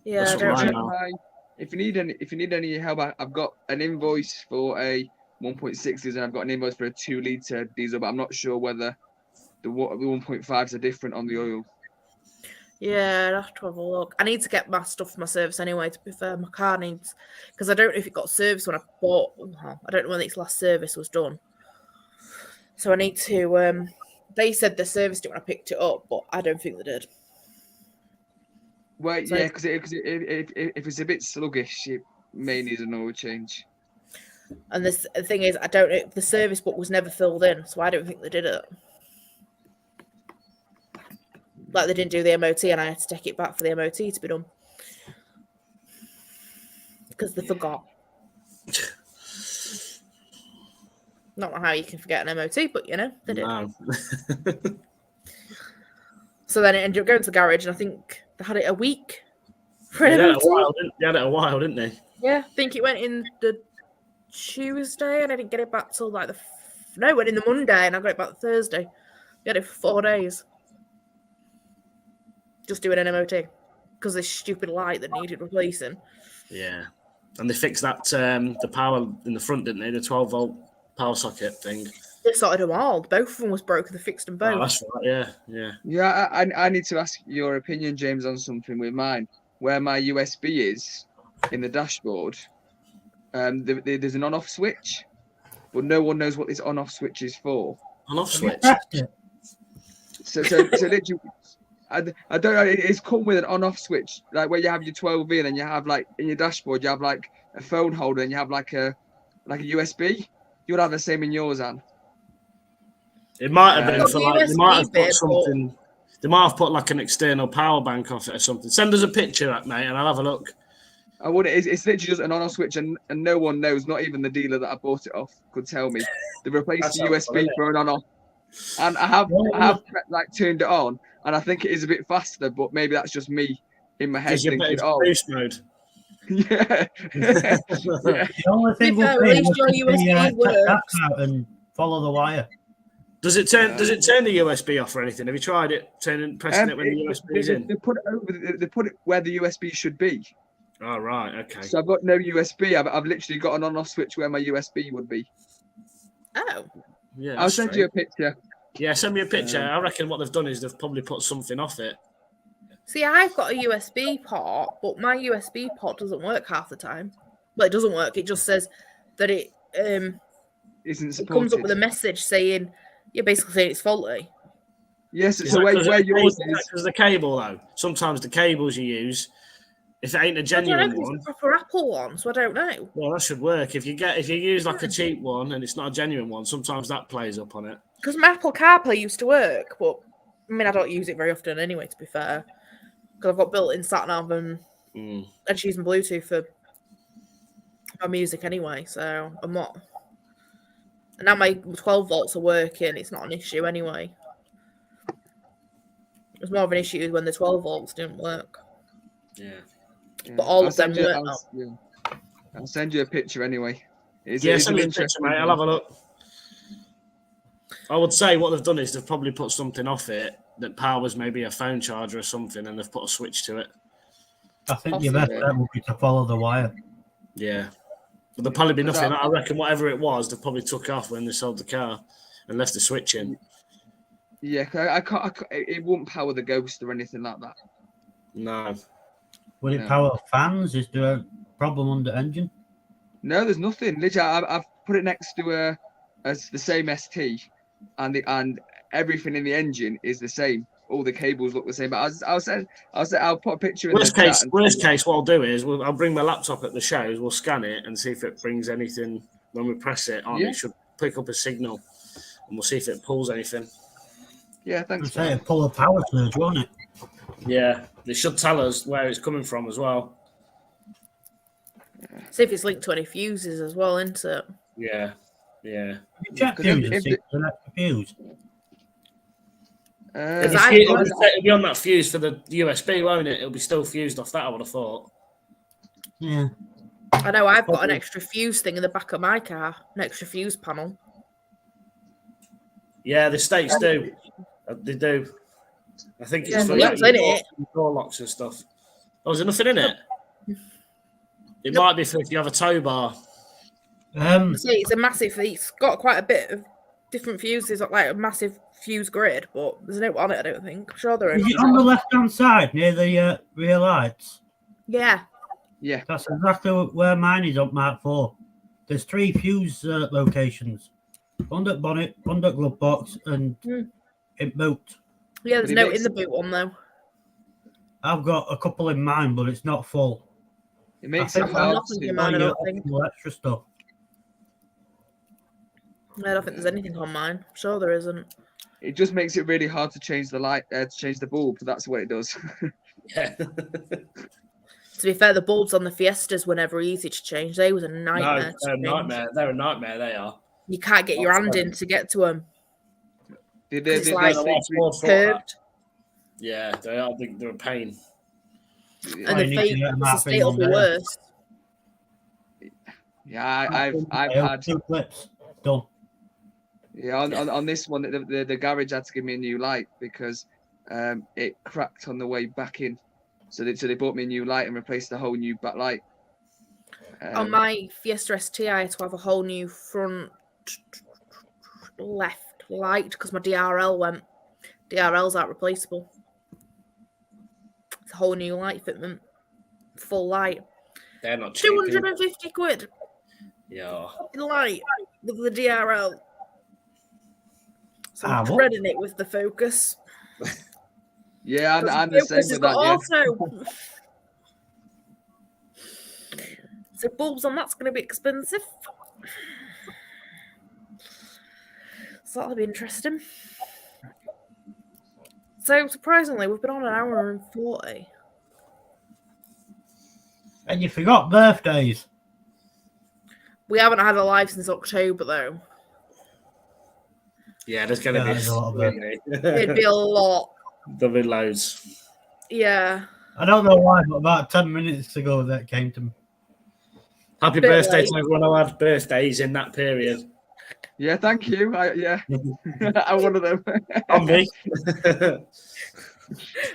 Yeah, That's I don't what know. If you need any help, I've got an invoice for a 1.6 and I've got an invoice for a 2-litre diesel, but I'm not sure whether the 1.5s are different on the oil. Yeah, I'd have to have a look. I need to get my stuff for my service anyway, to be fair. My car needs... Because I don't know if it got serviced when I bought... I don't know when its last service was done. So I need to... They said they serviced it when I picked it up, but I don't think they did. Well, yeah, because if it's a bit sluggish, it may need an oil change. And the thing is, I don't know... The service book was never filled in, so I don't think they did it. Like they didn't do the MOT and I had to take it back for the MOT to be done. Because they forgot. Not how you can forget an MOT, but you know, they did. No. So then it ended up going to the garage and I think they had it a week for an They had MOT. it a while, didn't they? Yeah, I think it went in the Tuesday and I didn't get it back till like the No, it went in the Monday and I got it back Thursday. We had it for 4 days. Just doing an MOT because this stupid light that needed replacing. Yeah. And they fixed that, the power in the front, didn't they? The 12-volt power socket thing. They sorted them all. Both of them was broken. They fixed them both. Oh, that's right. Yeah, yeah. Yeah, I need to ask your opinion, James, on something with mine. Where my USB is in the dashboard, there's an on-off switch, but no one knows what this on-off switch is for. On-off switch. So literally, I don't know. It's come with an on-off switch, like where you have your 12V, and then you have like in your dashboard, you have like a phone holder, and you have like a USB. You would have the same in yours, Anne. It might have been Got for the like they USB might have bit, put something. They might have put like an external power bank off it or something. Send us a picture, mate, and I'll have a look. I would. It's literally just an on-off switch, and no one knows. Not even the dealer that I bought it off could tell me. They replaced the USB for an on-off, and I have like turned it on, and I think it is a bit faster, but maybe that's just me in my head thinking, "Oh, boost mode." yeah." The only thing To be fair, we'll at do least your is USB take that works. out and follow the wire. Does it turn the USB off or anything? Have you tried it? Pressing it when the USB is in? They put it over. They put it where the USB should be. Oh right, okay. So I've got no USB. I've literally got an on-off switch where my USB would be. Oh. Yeah, I'll send you a picture. Yeah, send me a picture. I reckon what they've done is they've probably put something off it. See, I've got a USB port, but my USB port doesn't work half the time. Well, it doesn't work. It just says that it Isn't supported. it comes up with a message saying, you're basically saying it's faulty. Yes, Is so that where 'cause yours is. because the cable though. Sometimes the cables you use, if it ain't a I don't know genuine if one, it's a proper Apple one, so I don't know. well, that should work. If you use like a cheap one and it's not a genuine one, sometimes that plays up on it. Because my Apple CarPlay used to work, but I mean, I don't use it very often anyway, to be fair. Because I've got built-in sat-nav and just using Bluetooth for my music anyway, so I'm not. And now my 12 volts are working, it's not an issue anyway. It's more of an issue when the 12 volts didn't work. Yeah. But all of them work now. I'll send you a picture anyway. Send me a picture, mate. I'll have a look. I would say what they've done is they've probably put something off it that powers maybe a phone charger or something, and they've put a switch to it. I think your best bet would be to follow the wire. Yeah. But there'll probably be nothing. I reckon whatever it was, they probably took off when they sold the car and left the switch in. Yeah, I can't. It won't power the Ghost or anything like that. No. Will it power fans? Is there a problem on the engine? No, there's nothing. Literally, I've put it next to the same ST, and everything in the engine is the same. All the cables look the same. But I'll put a picture in Worst case, what I'll do is I'll bring my laptop at the shows. We'll scan it and see if it brings anything when we press it on. Yeah. It should pick up a signal, and we'll see if it pulls anything. Yeah, thanks. I'd say pull a power surge, won't it? Yeah, they should tell us where it's coming from as well. See if it's linked to any fuses as well, isn't it? Yeah, yeah. Check fuses, see if they're not fused. It'll be on that fuse for the USB, won't it? It'll be still fused off that, I would have thought. Yeah. I know I've got an extra fuse thing in the back of my car, an extra fuse panel. Yeah, the States do. They do. I think it's for nothing's in it. door locks and stuff. Oh, is there nothing in it? It might be for if you have a tow bar. See, it's a massive. It's got quite a bit of different fuses, like a massive fuse grid, but there's no on it. I don't think. I'm sure there is. Is it on the left-hand side near the rear lights? Yeah. Yeah. That's exactly where mine is on Mark 4. There's 3 fuse locations. One at bonnet, one at glove box, and in boot. Yeah, there's no in the boot one though. I've got a couple in mine, but it's not full. It makes I it think hard. nothing in mine, I don't think. Extra stuff. I don't think there's anything on mine. I'm sure there isn't. It just makes it really hard to change the light, to change the bulb. That's what it does. Yeah. To be fair, the bulbs on the Fiestas were never easy to change. They was a nightmare. They're a nightmare. They're a nightmare. They are. You can't get your hand in to get to them. It's like curved. Yeah, they are. They're a pain. And the state will be worse. Yeah, I've had 2 clips done. Yeah, on this one, the garage had to give me a new light because it cracked on the way back in. So they bought me a new light and replaced the whole new backlight. On my Fiesta ST, I had to have a whole new front left light because my DRL went. DRLs aren't replaceable. It's a whole new light fitment. Full light. They're not cheap. 250 quid. Yeah. Light with the DRL. So I'm what? dreading it with the Focus. Yeah, I'm the Focus same has with got that. Yeah. auto. So bulbs on that's going to be expensive. So that'll be interesting. So surprisingly, we've been on an hour and 40. And you forgot birthdays. We haven't had a live since October though. Yeah, there's going to Yeah, be there's a lot of it. It'd be a lot. There'll be loads. Yeah. I don't know why, but about 10 minutes ago that came to me. Happy Bit birthday late. to everyone who had birthdays in that period. Yeah, thank you. I'm one of them. On me. I was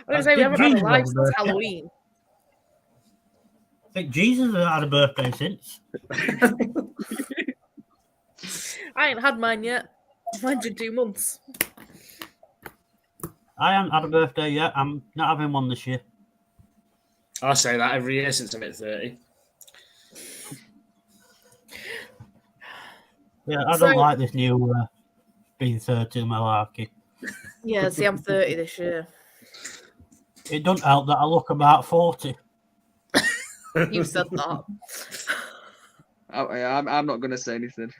going to say we haven't had a live since Halloween. I think Jesus has had a birthday since. I ain't had mine yet. Mine's in 2 months. I haven't had a birthday yet. I'm not having one this year. I say that every year since I'm at 30. Yeah, I So- don't like this new being 30 malarkey. Yeah, see, I'm 30 this year. It doesn't help that I look about 40. You said that. I'm not going to say anything.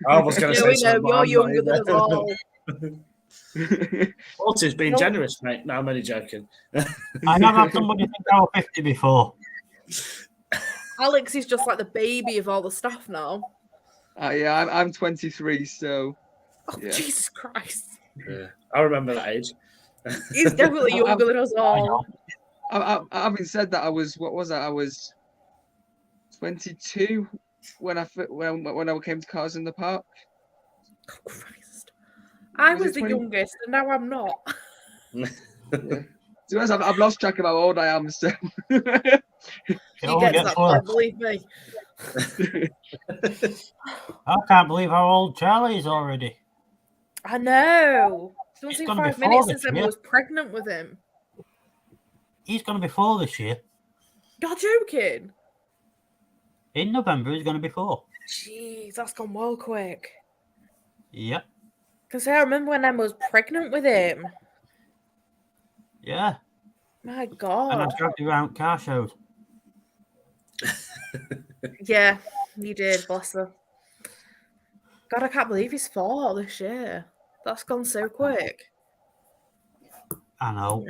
I was going to Yeah, say we know, something, but you're I'm not younger than us all. either. 40's been No. generous, mate. No, I'm only joking. I have had somebody think I was 50 before. Alex is just like the baby of all the staff now. Yeah, I'm 23, so Oh, Yeah. Jesus Christ. Yeah. I remember that age. He's definitely younger than us I all. know. having said that, I was 22 when I came to Cars in the Park. Oh, Christ. I Was it was the 20? youngest, and now I'm not. Yeah. To be honest, I've lost track of how old I am. So It He only gets gets that far, worse. believe me. I can't believe how old Charlie is already. I know. It's It's been gonna be 5 minutes four since this Emma year. was pregnant with him. He's going to be 4 this year. You're joking. In November, he's going to be 4. Jeez, that's gone well quick. Yep. Because I remember when Emma was pregnant with him. Yeah. My And I God. dragged you around car shows. Yeah, you did, bless her. God, I can't believe he's 4 this year. That's gone so quick. I know.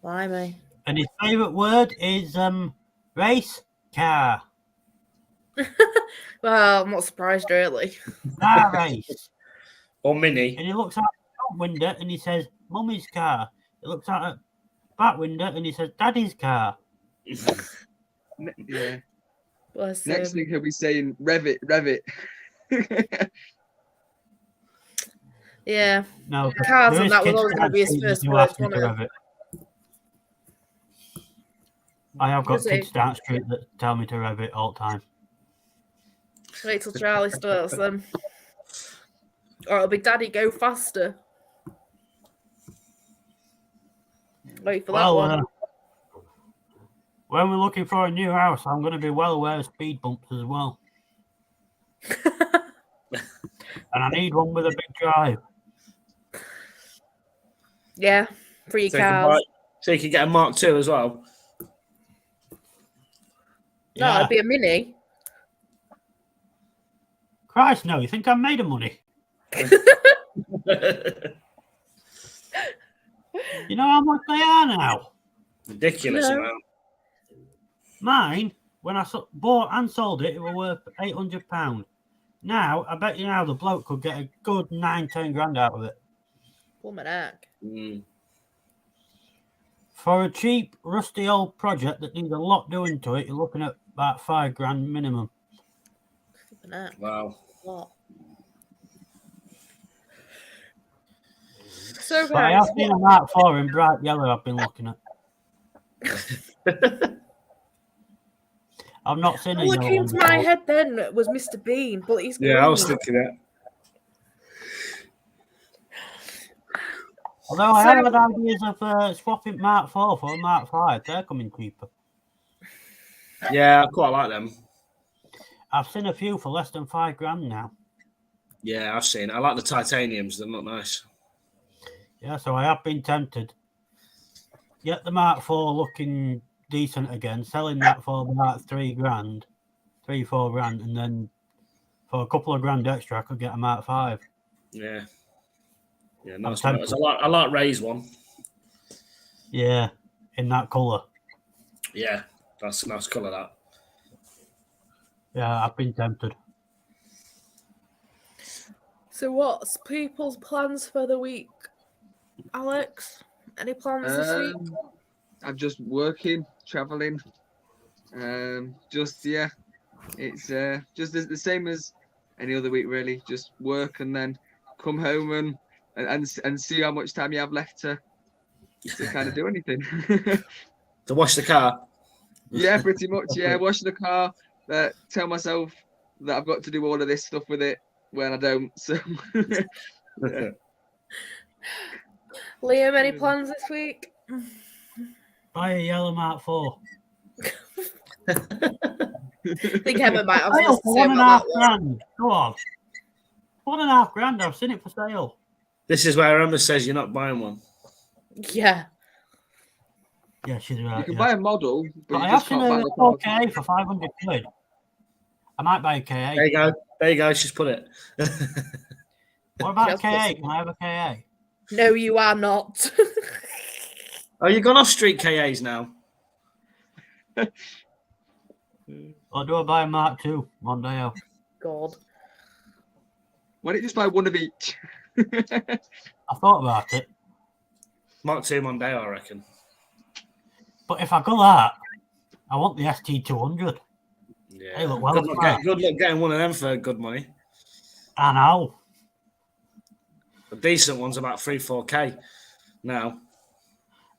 Blimey. And his favourite word is race car. Well, I'm not surprised, really. Car race. Or Mini. And he looks out the front window and he says, Mummy's car. He looks out the back window and he says, Daddy's car. yeah. Bless Next him. thing he'll be saying, "Rev it." Yeah. No, Cars there and is that was kids always gonna be his dancing first who words, ask me to wasn't rev it. I have got Was kids it? down the street that tell me to rev it all the time. Wait till Charlie starts then. Or it'll be Daddy, go faster. Wait for that Well, one. when we're looking for a new house, I'm going to be well aware of speed bumps as well. And I need one with a big drive. Yeah, for your So you, can cars. buy, so you can get a Mark II as well. No, Yeah. it'd be a Mini. Christ, no, you think I'm made of money? You know how much they are now? Ridiculous No. amount. Mine, when I bought and sold it, it was worth £800. Now, I bet you now the bloke could get a good 9-10 grand out of it. Woman heck. Mm. For a cheap, rusty old project that needs a lot doing to it, you're looking at about 5 grand minimum. Woman heck. Wow. What? So But I guys, have seen a Mark 4 in bright yellow I've been looking at. I've not seen a all that yellow came one to my before. head then was Mr. Bean, but he's green. Yeah, I was thinking that. Although I have had ideas of swapping Mark 4 for a Mark 5. They're coming cheaper. Yeah, I quite like them. I've seen a few for less than £5,000 now. Yeah, I've seen. I like the titaniums. They look nice. Yeah, so I have been tempted. Get the Mark 4 looking decent again, selling that for about £3,000, 3-4 grand, and then for a couple of grand extra, I could get a Mark 5. Yeah. Yeah, nice. tempted. I like Ray's one. Yeah, in that colour. Yeah, that's a nice colour, that. Yeah, I've been tempted. So what's people's plans for the week, Alex? Any plans this week? I'm just working, traveling. It's just the same as any other week, really. Just work and then come home and see how much time you have left to kind of do anything. To wash the car. Yeah, pretty much. Yeah, wash the car. Tell myself that I've got to do all of this stuff with it when I don't. So, yeah. Liam, any plans this week? Buy a yellow Mark 4. I think Emma might have Sale something to for say about that one. £1.5 grand. Go on. £1.5 grand. I've seen it for sale. This is where Emma says you're not buying one. Yeah. Yeah, she's right. You can buy a model, but I you have just seen can't buy a the car. 4K for 500 quid. I might buy a KA. There you go. There you go. She's put it. What about a Just KA? put- Can I have a KA? No, you are not. Oh, you gone off street KAs now? Or do I buy a Mark 2 one day off? God. Why don't you just buy one of each? I thought about it. Mark 2 Mondeo, I reckon. But if I go that, I want the ST200. Yeah. They look well Good luck, priced. good luck getting one of them for good money. I know. The decent one's about 3-4K now.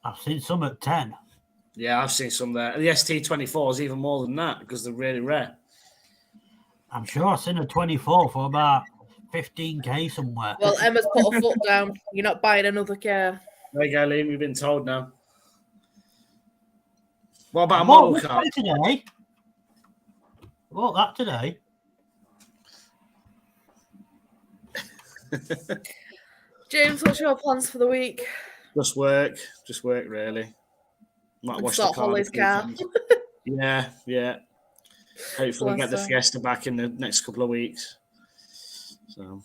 I've seen some at 10. Yeah, I've seen some there. The ST24 is even more than that because they're really rare. I'm sure I've seen a 24 for about 15k somewhere. Well, Emma's put her foot down. You're not buying another car. There you go, Liam. You've been told now. What about a I bought model this car? one today. I bought that today. James, what's your plans for the week? Just work, really. Might wash the Start car. Holly's car. Yeah. Hopefully Bless get the her. Fiesta back in the next couple of weeks. So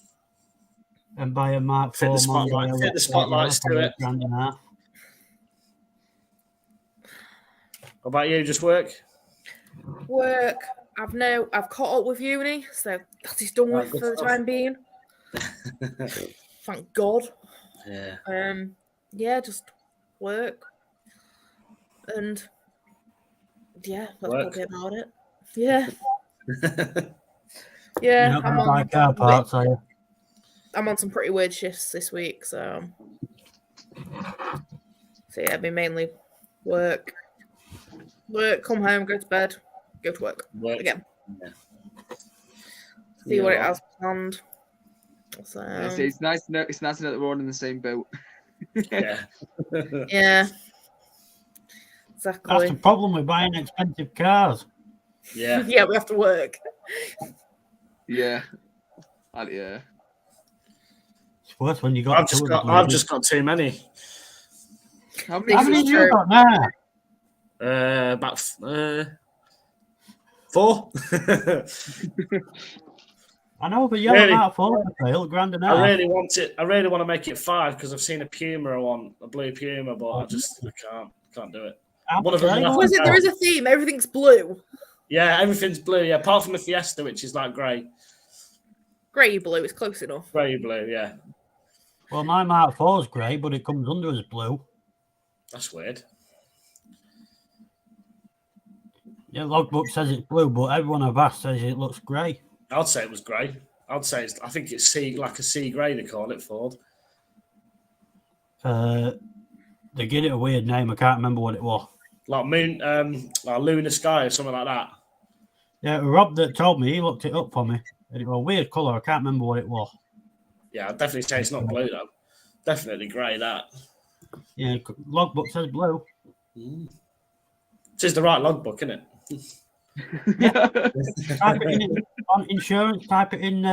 And buy a Mark Fit the 4 spotlight- Mondeo fit the with spotlights to it. £8,500. what about you? Just work? Work. I've caught up with uni, so that is done Right, with good for the stuff. time being. Thank God. Yeah. Yeah, just work. And yeah, that's Work. probably about it. Yeah. You're Yeah, not going to buy car parts, are you? I'm on some pretty weird shifts this week, so yeah, it'll be mainly work. Work, come home, go to bed, go to work Work. again. Yeah. See what it Yeah. has planned. So It's nice to know. It's nice to know that we're all in the same boat. Yeah. yeah. That's Exactly. the problem with buying expensive cars. Yeah. Yeah, we have to work. Yeah. Yeah. It's worse when you got two of them. I've just got too many. How many? How This many is have you true. got now? About 4. I know, but you have Really? Mark 4 for sale, grand and a I half. really want it. I really want to make it 5 because I've seen a Puma one, a blue Puma, but I can't do it. How one of much them are I they? Was it? There is a theme. Everything's blue. Yeah, everything's blue. Yeah, apart from the Fiesta, which is like grey Grey blue is close enough. blue. Yeah, Well, my Mark 4 is grey, but it comes under as blue. that's weird. Yeah, logbook says it's blue, but everyone I've asked says it looks grey. I'd say it was grey. I think it's sea grey. They call it Ford. They gave it a weird name. I can't remember what it was. Like moon, like lunar sky or something like that. Yeah, Rob that told me. He looked it up for me. And it was a weird colour. I can't remember what it was. Yeah, I'd definitely say it's not blue though. Definitely grey that. Yeah, logbook says blue. It is the right logbook, isn't it? Type it in on insurance. Type it in,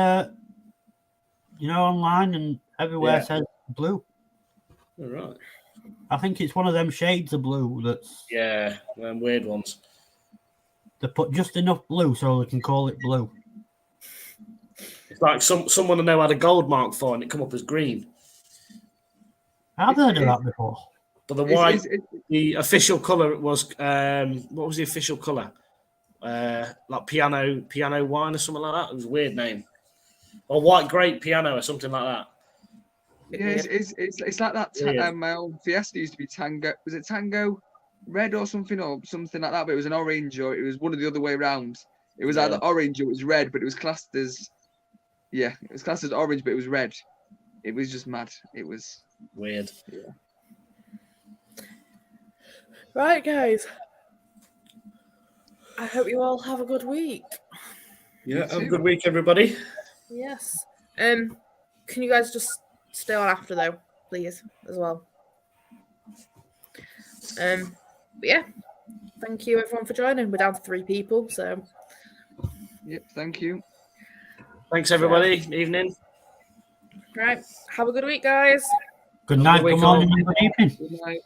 online, and everywhere says blue. All right. I think it's one of them shades of blue that's Yeah, them weird ones. they put just enough blue so they can call it blue. It's like someone I know had a gold mark for and it come up as green. I've heard of that before. But the white, the official colour was what was the official colour? Like piano wine or something like that. It was a weird name. Or white grape piano or something like that. Yeah, it's like that. My old Fiesta used to be Tango. Was it Tango Red or something like that? But it was an orange, or it was one of the other way around. It was either orange or it was red, but it was classed as orange, but it was red. It was just mad. It was weird. Yeah. Right, guys. I hope you all have a good week. Yeah, have a good week, everybody. Yes. Can you guys just stay on after though, please, as well? But yeah. Thank you everyone for joining. We're down to 3 people, so Yep, thank you. Thanks everybody. Evening. right. Have a good week, guys. Good night, good morning, and good evening. Good night.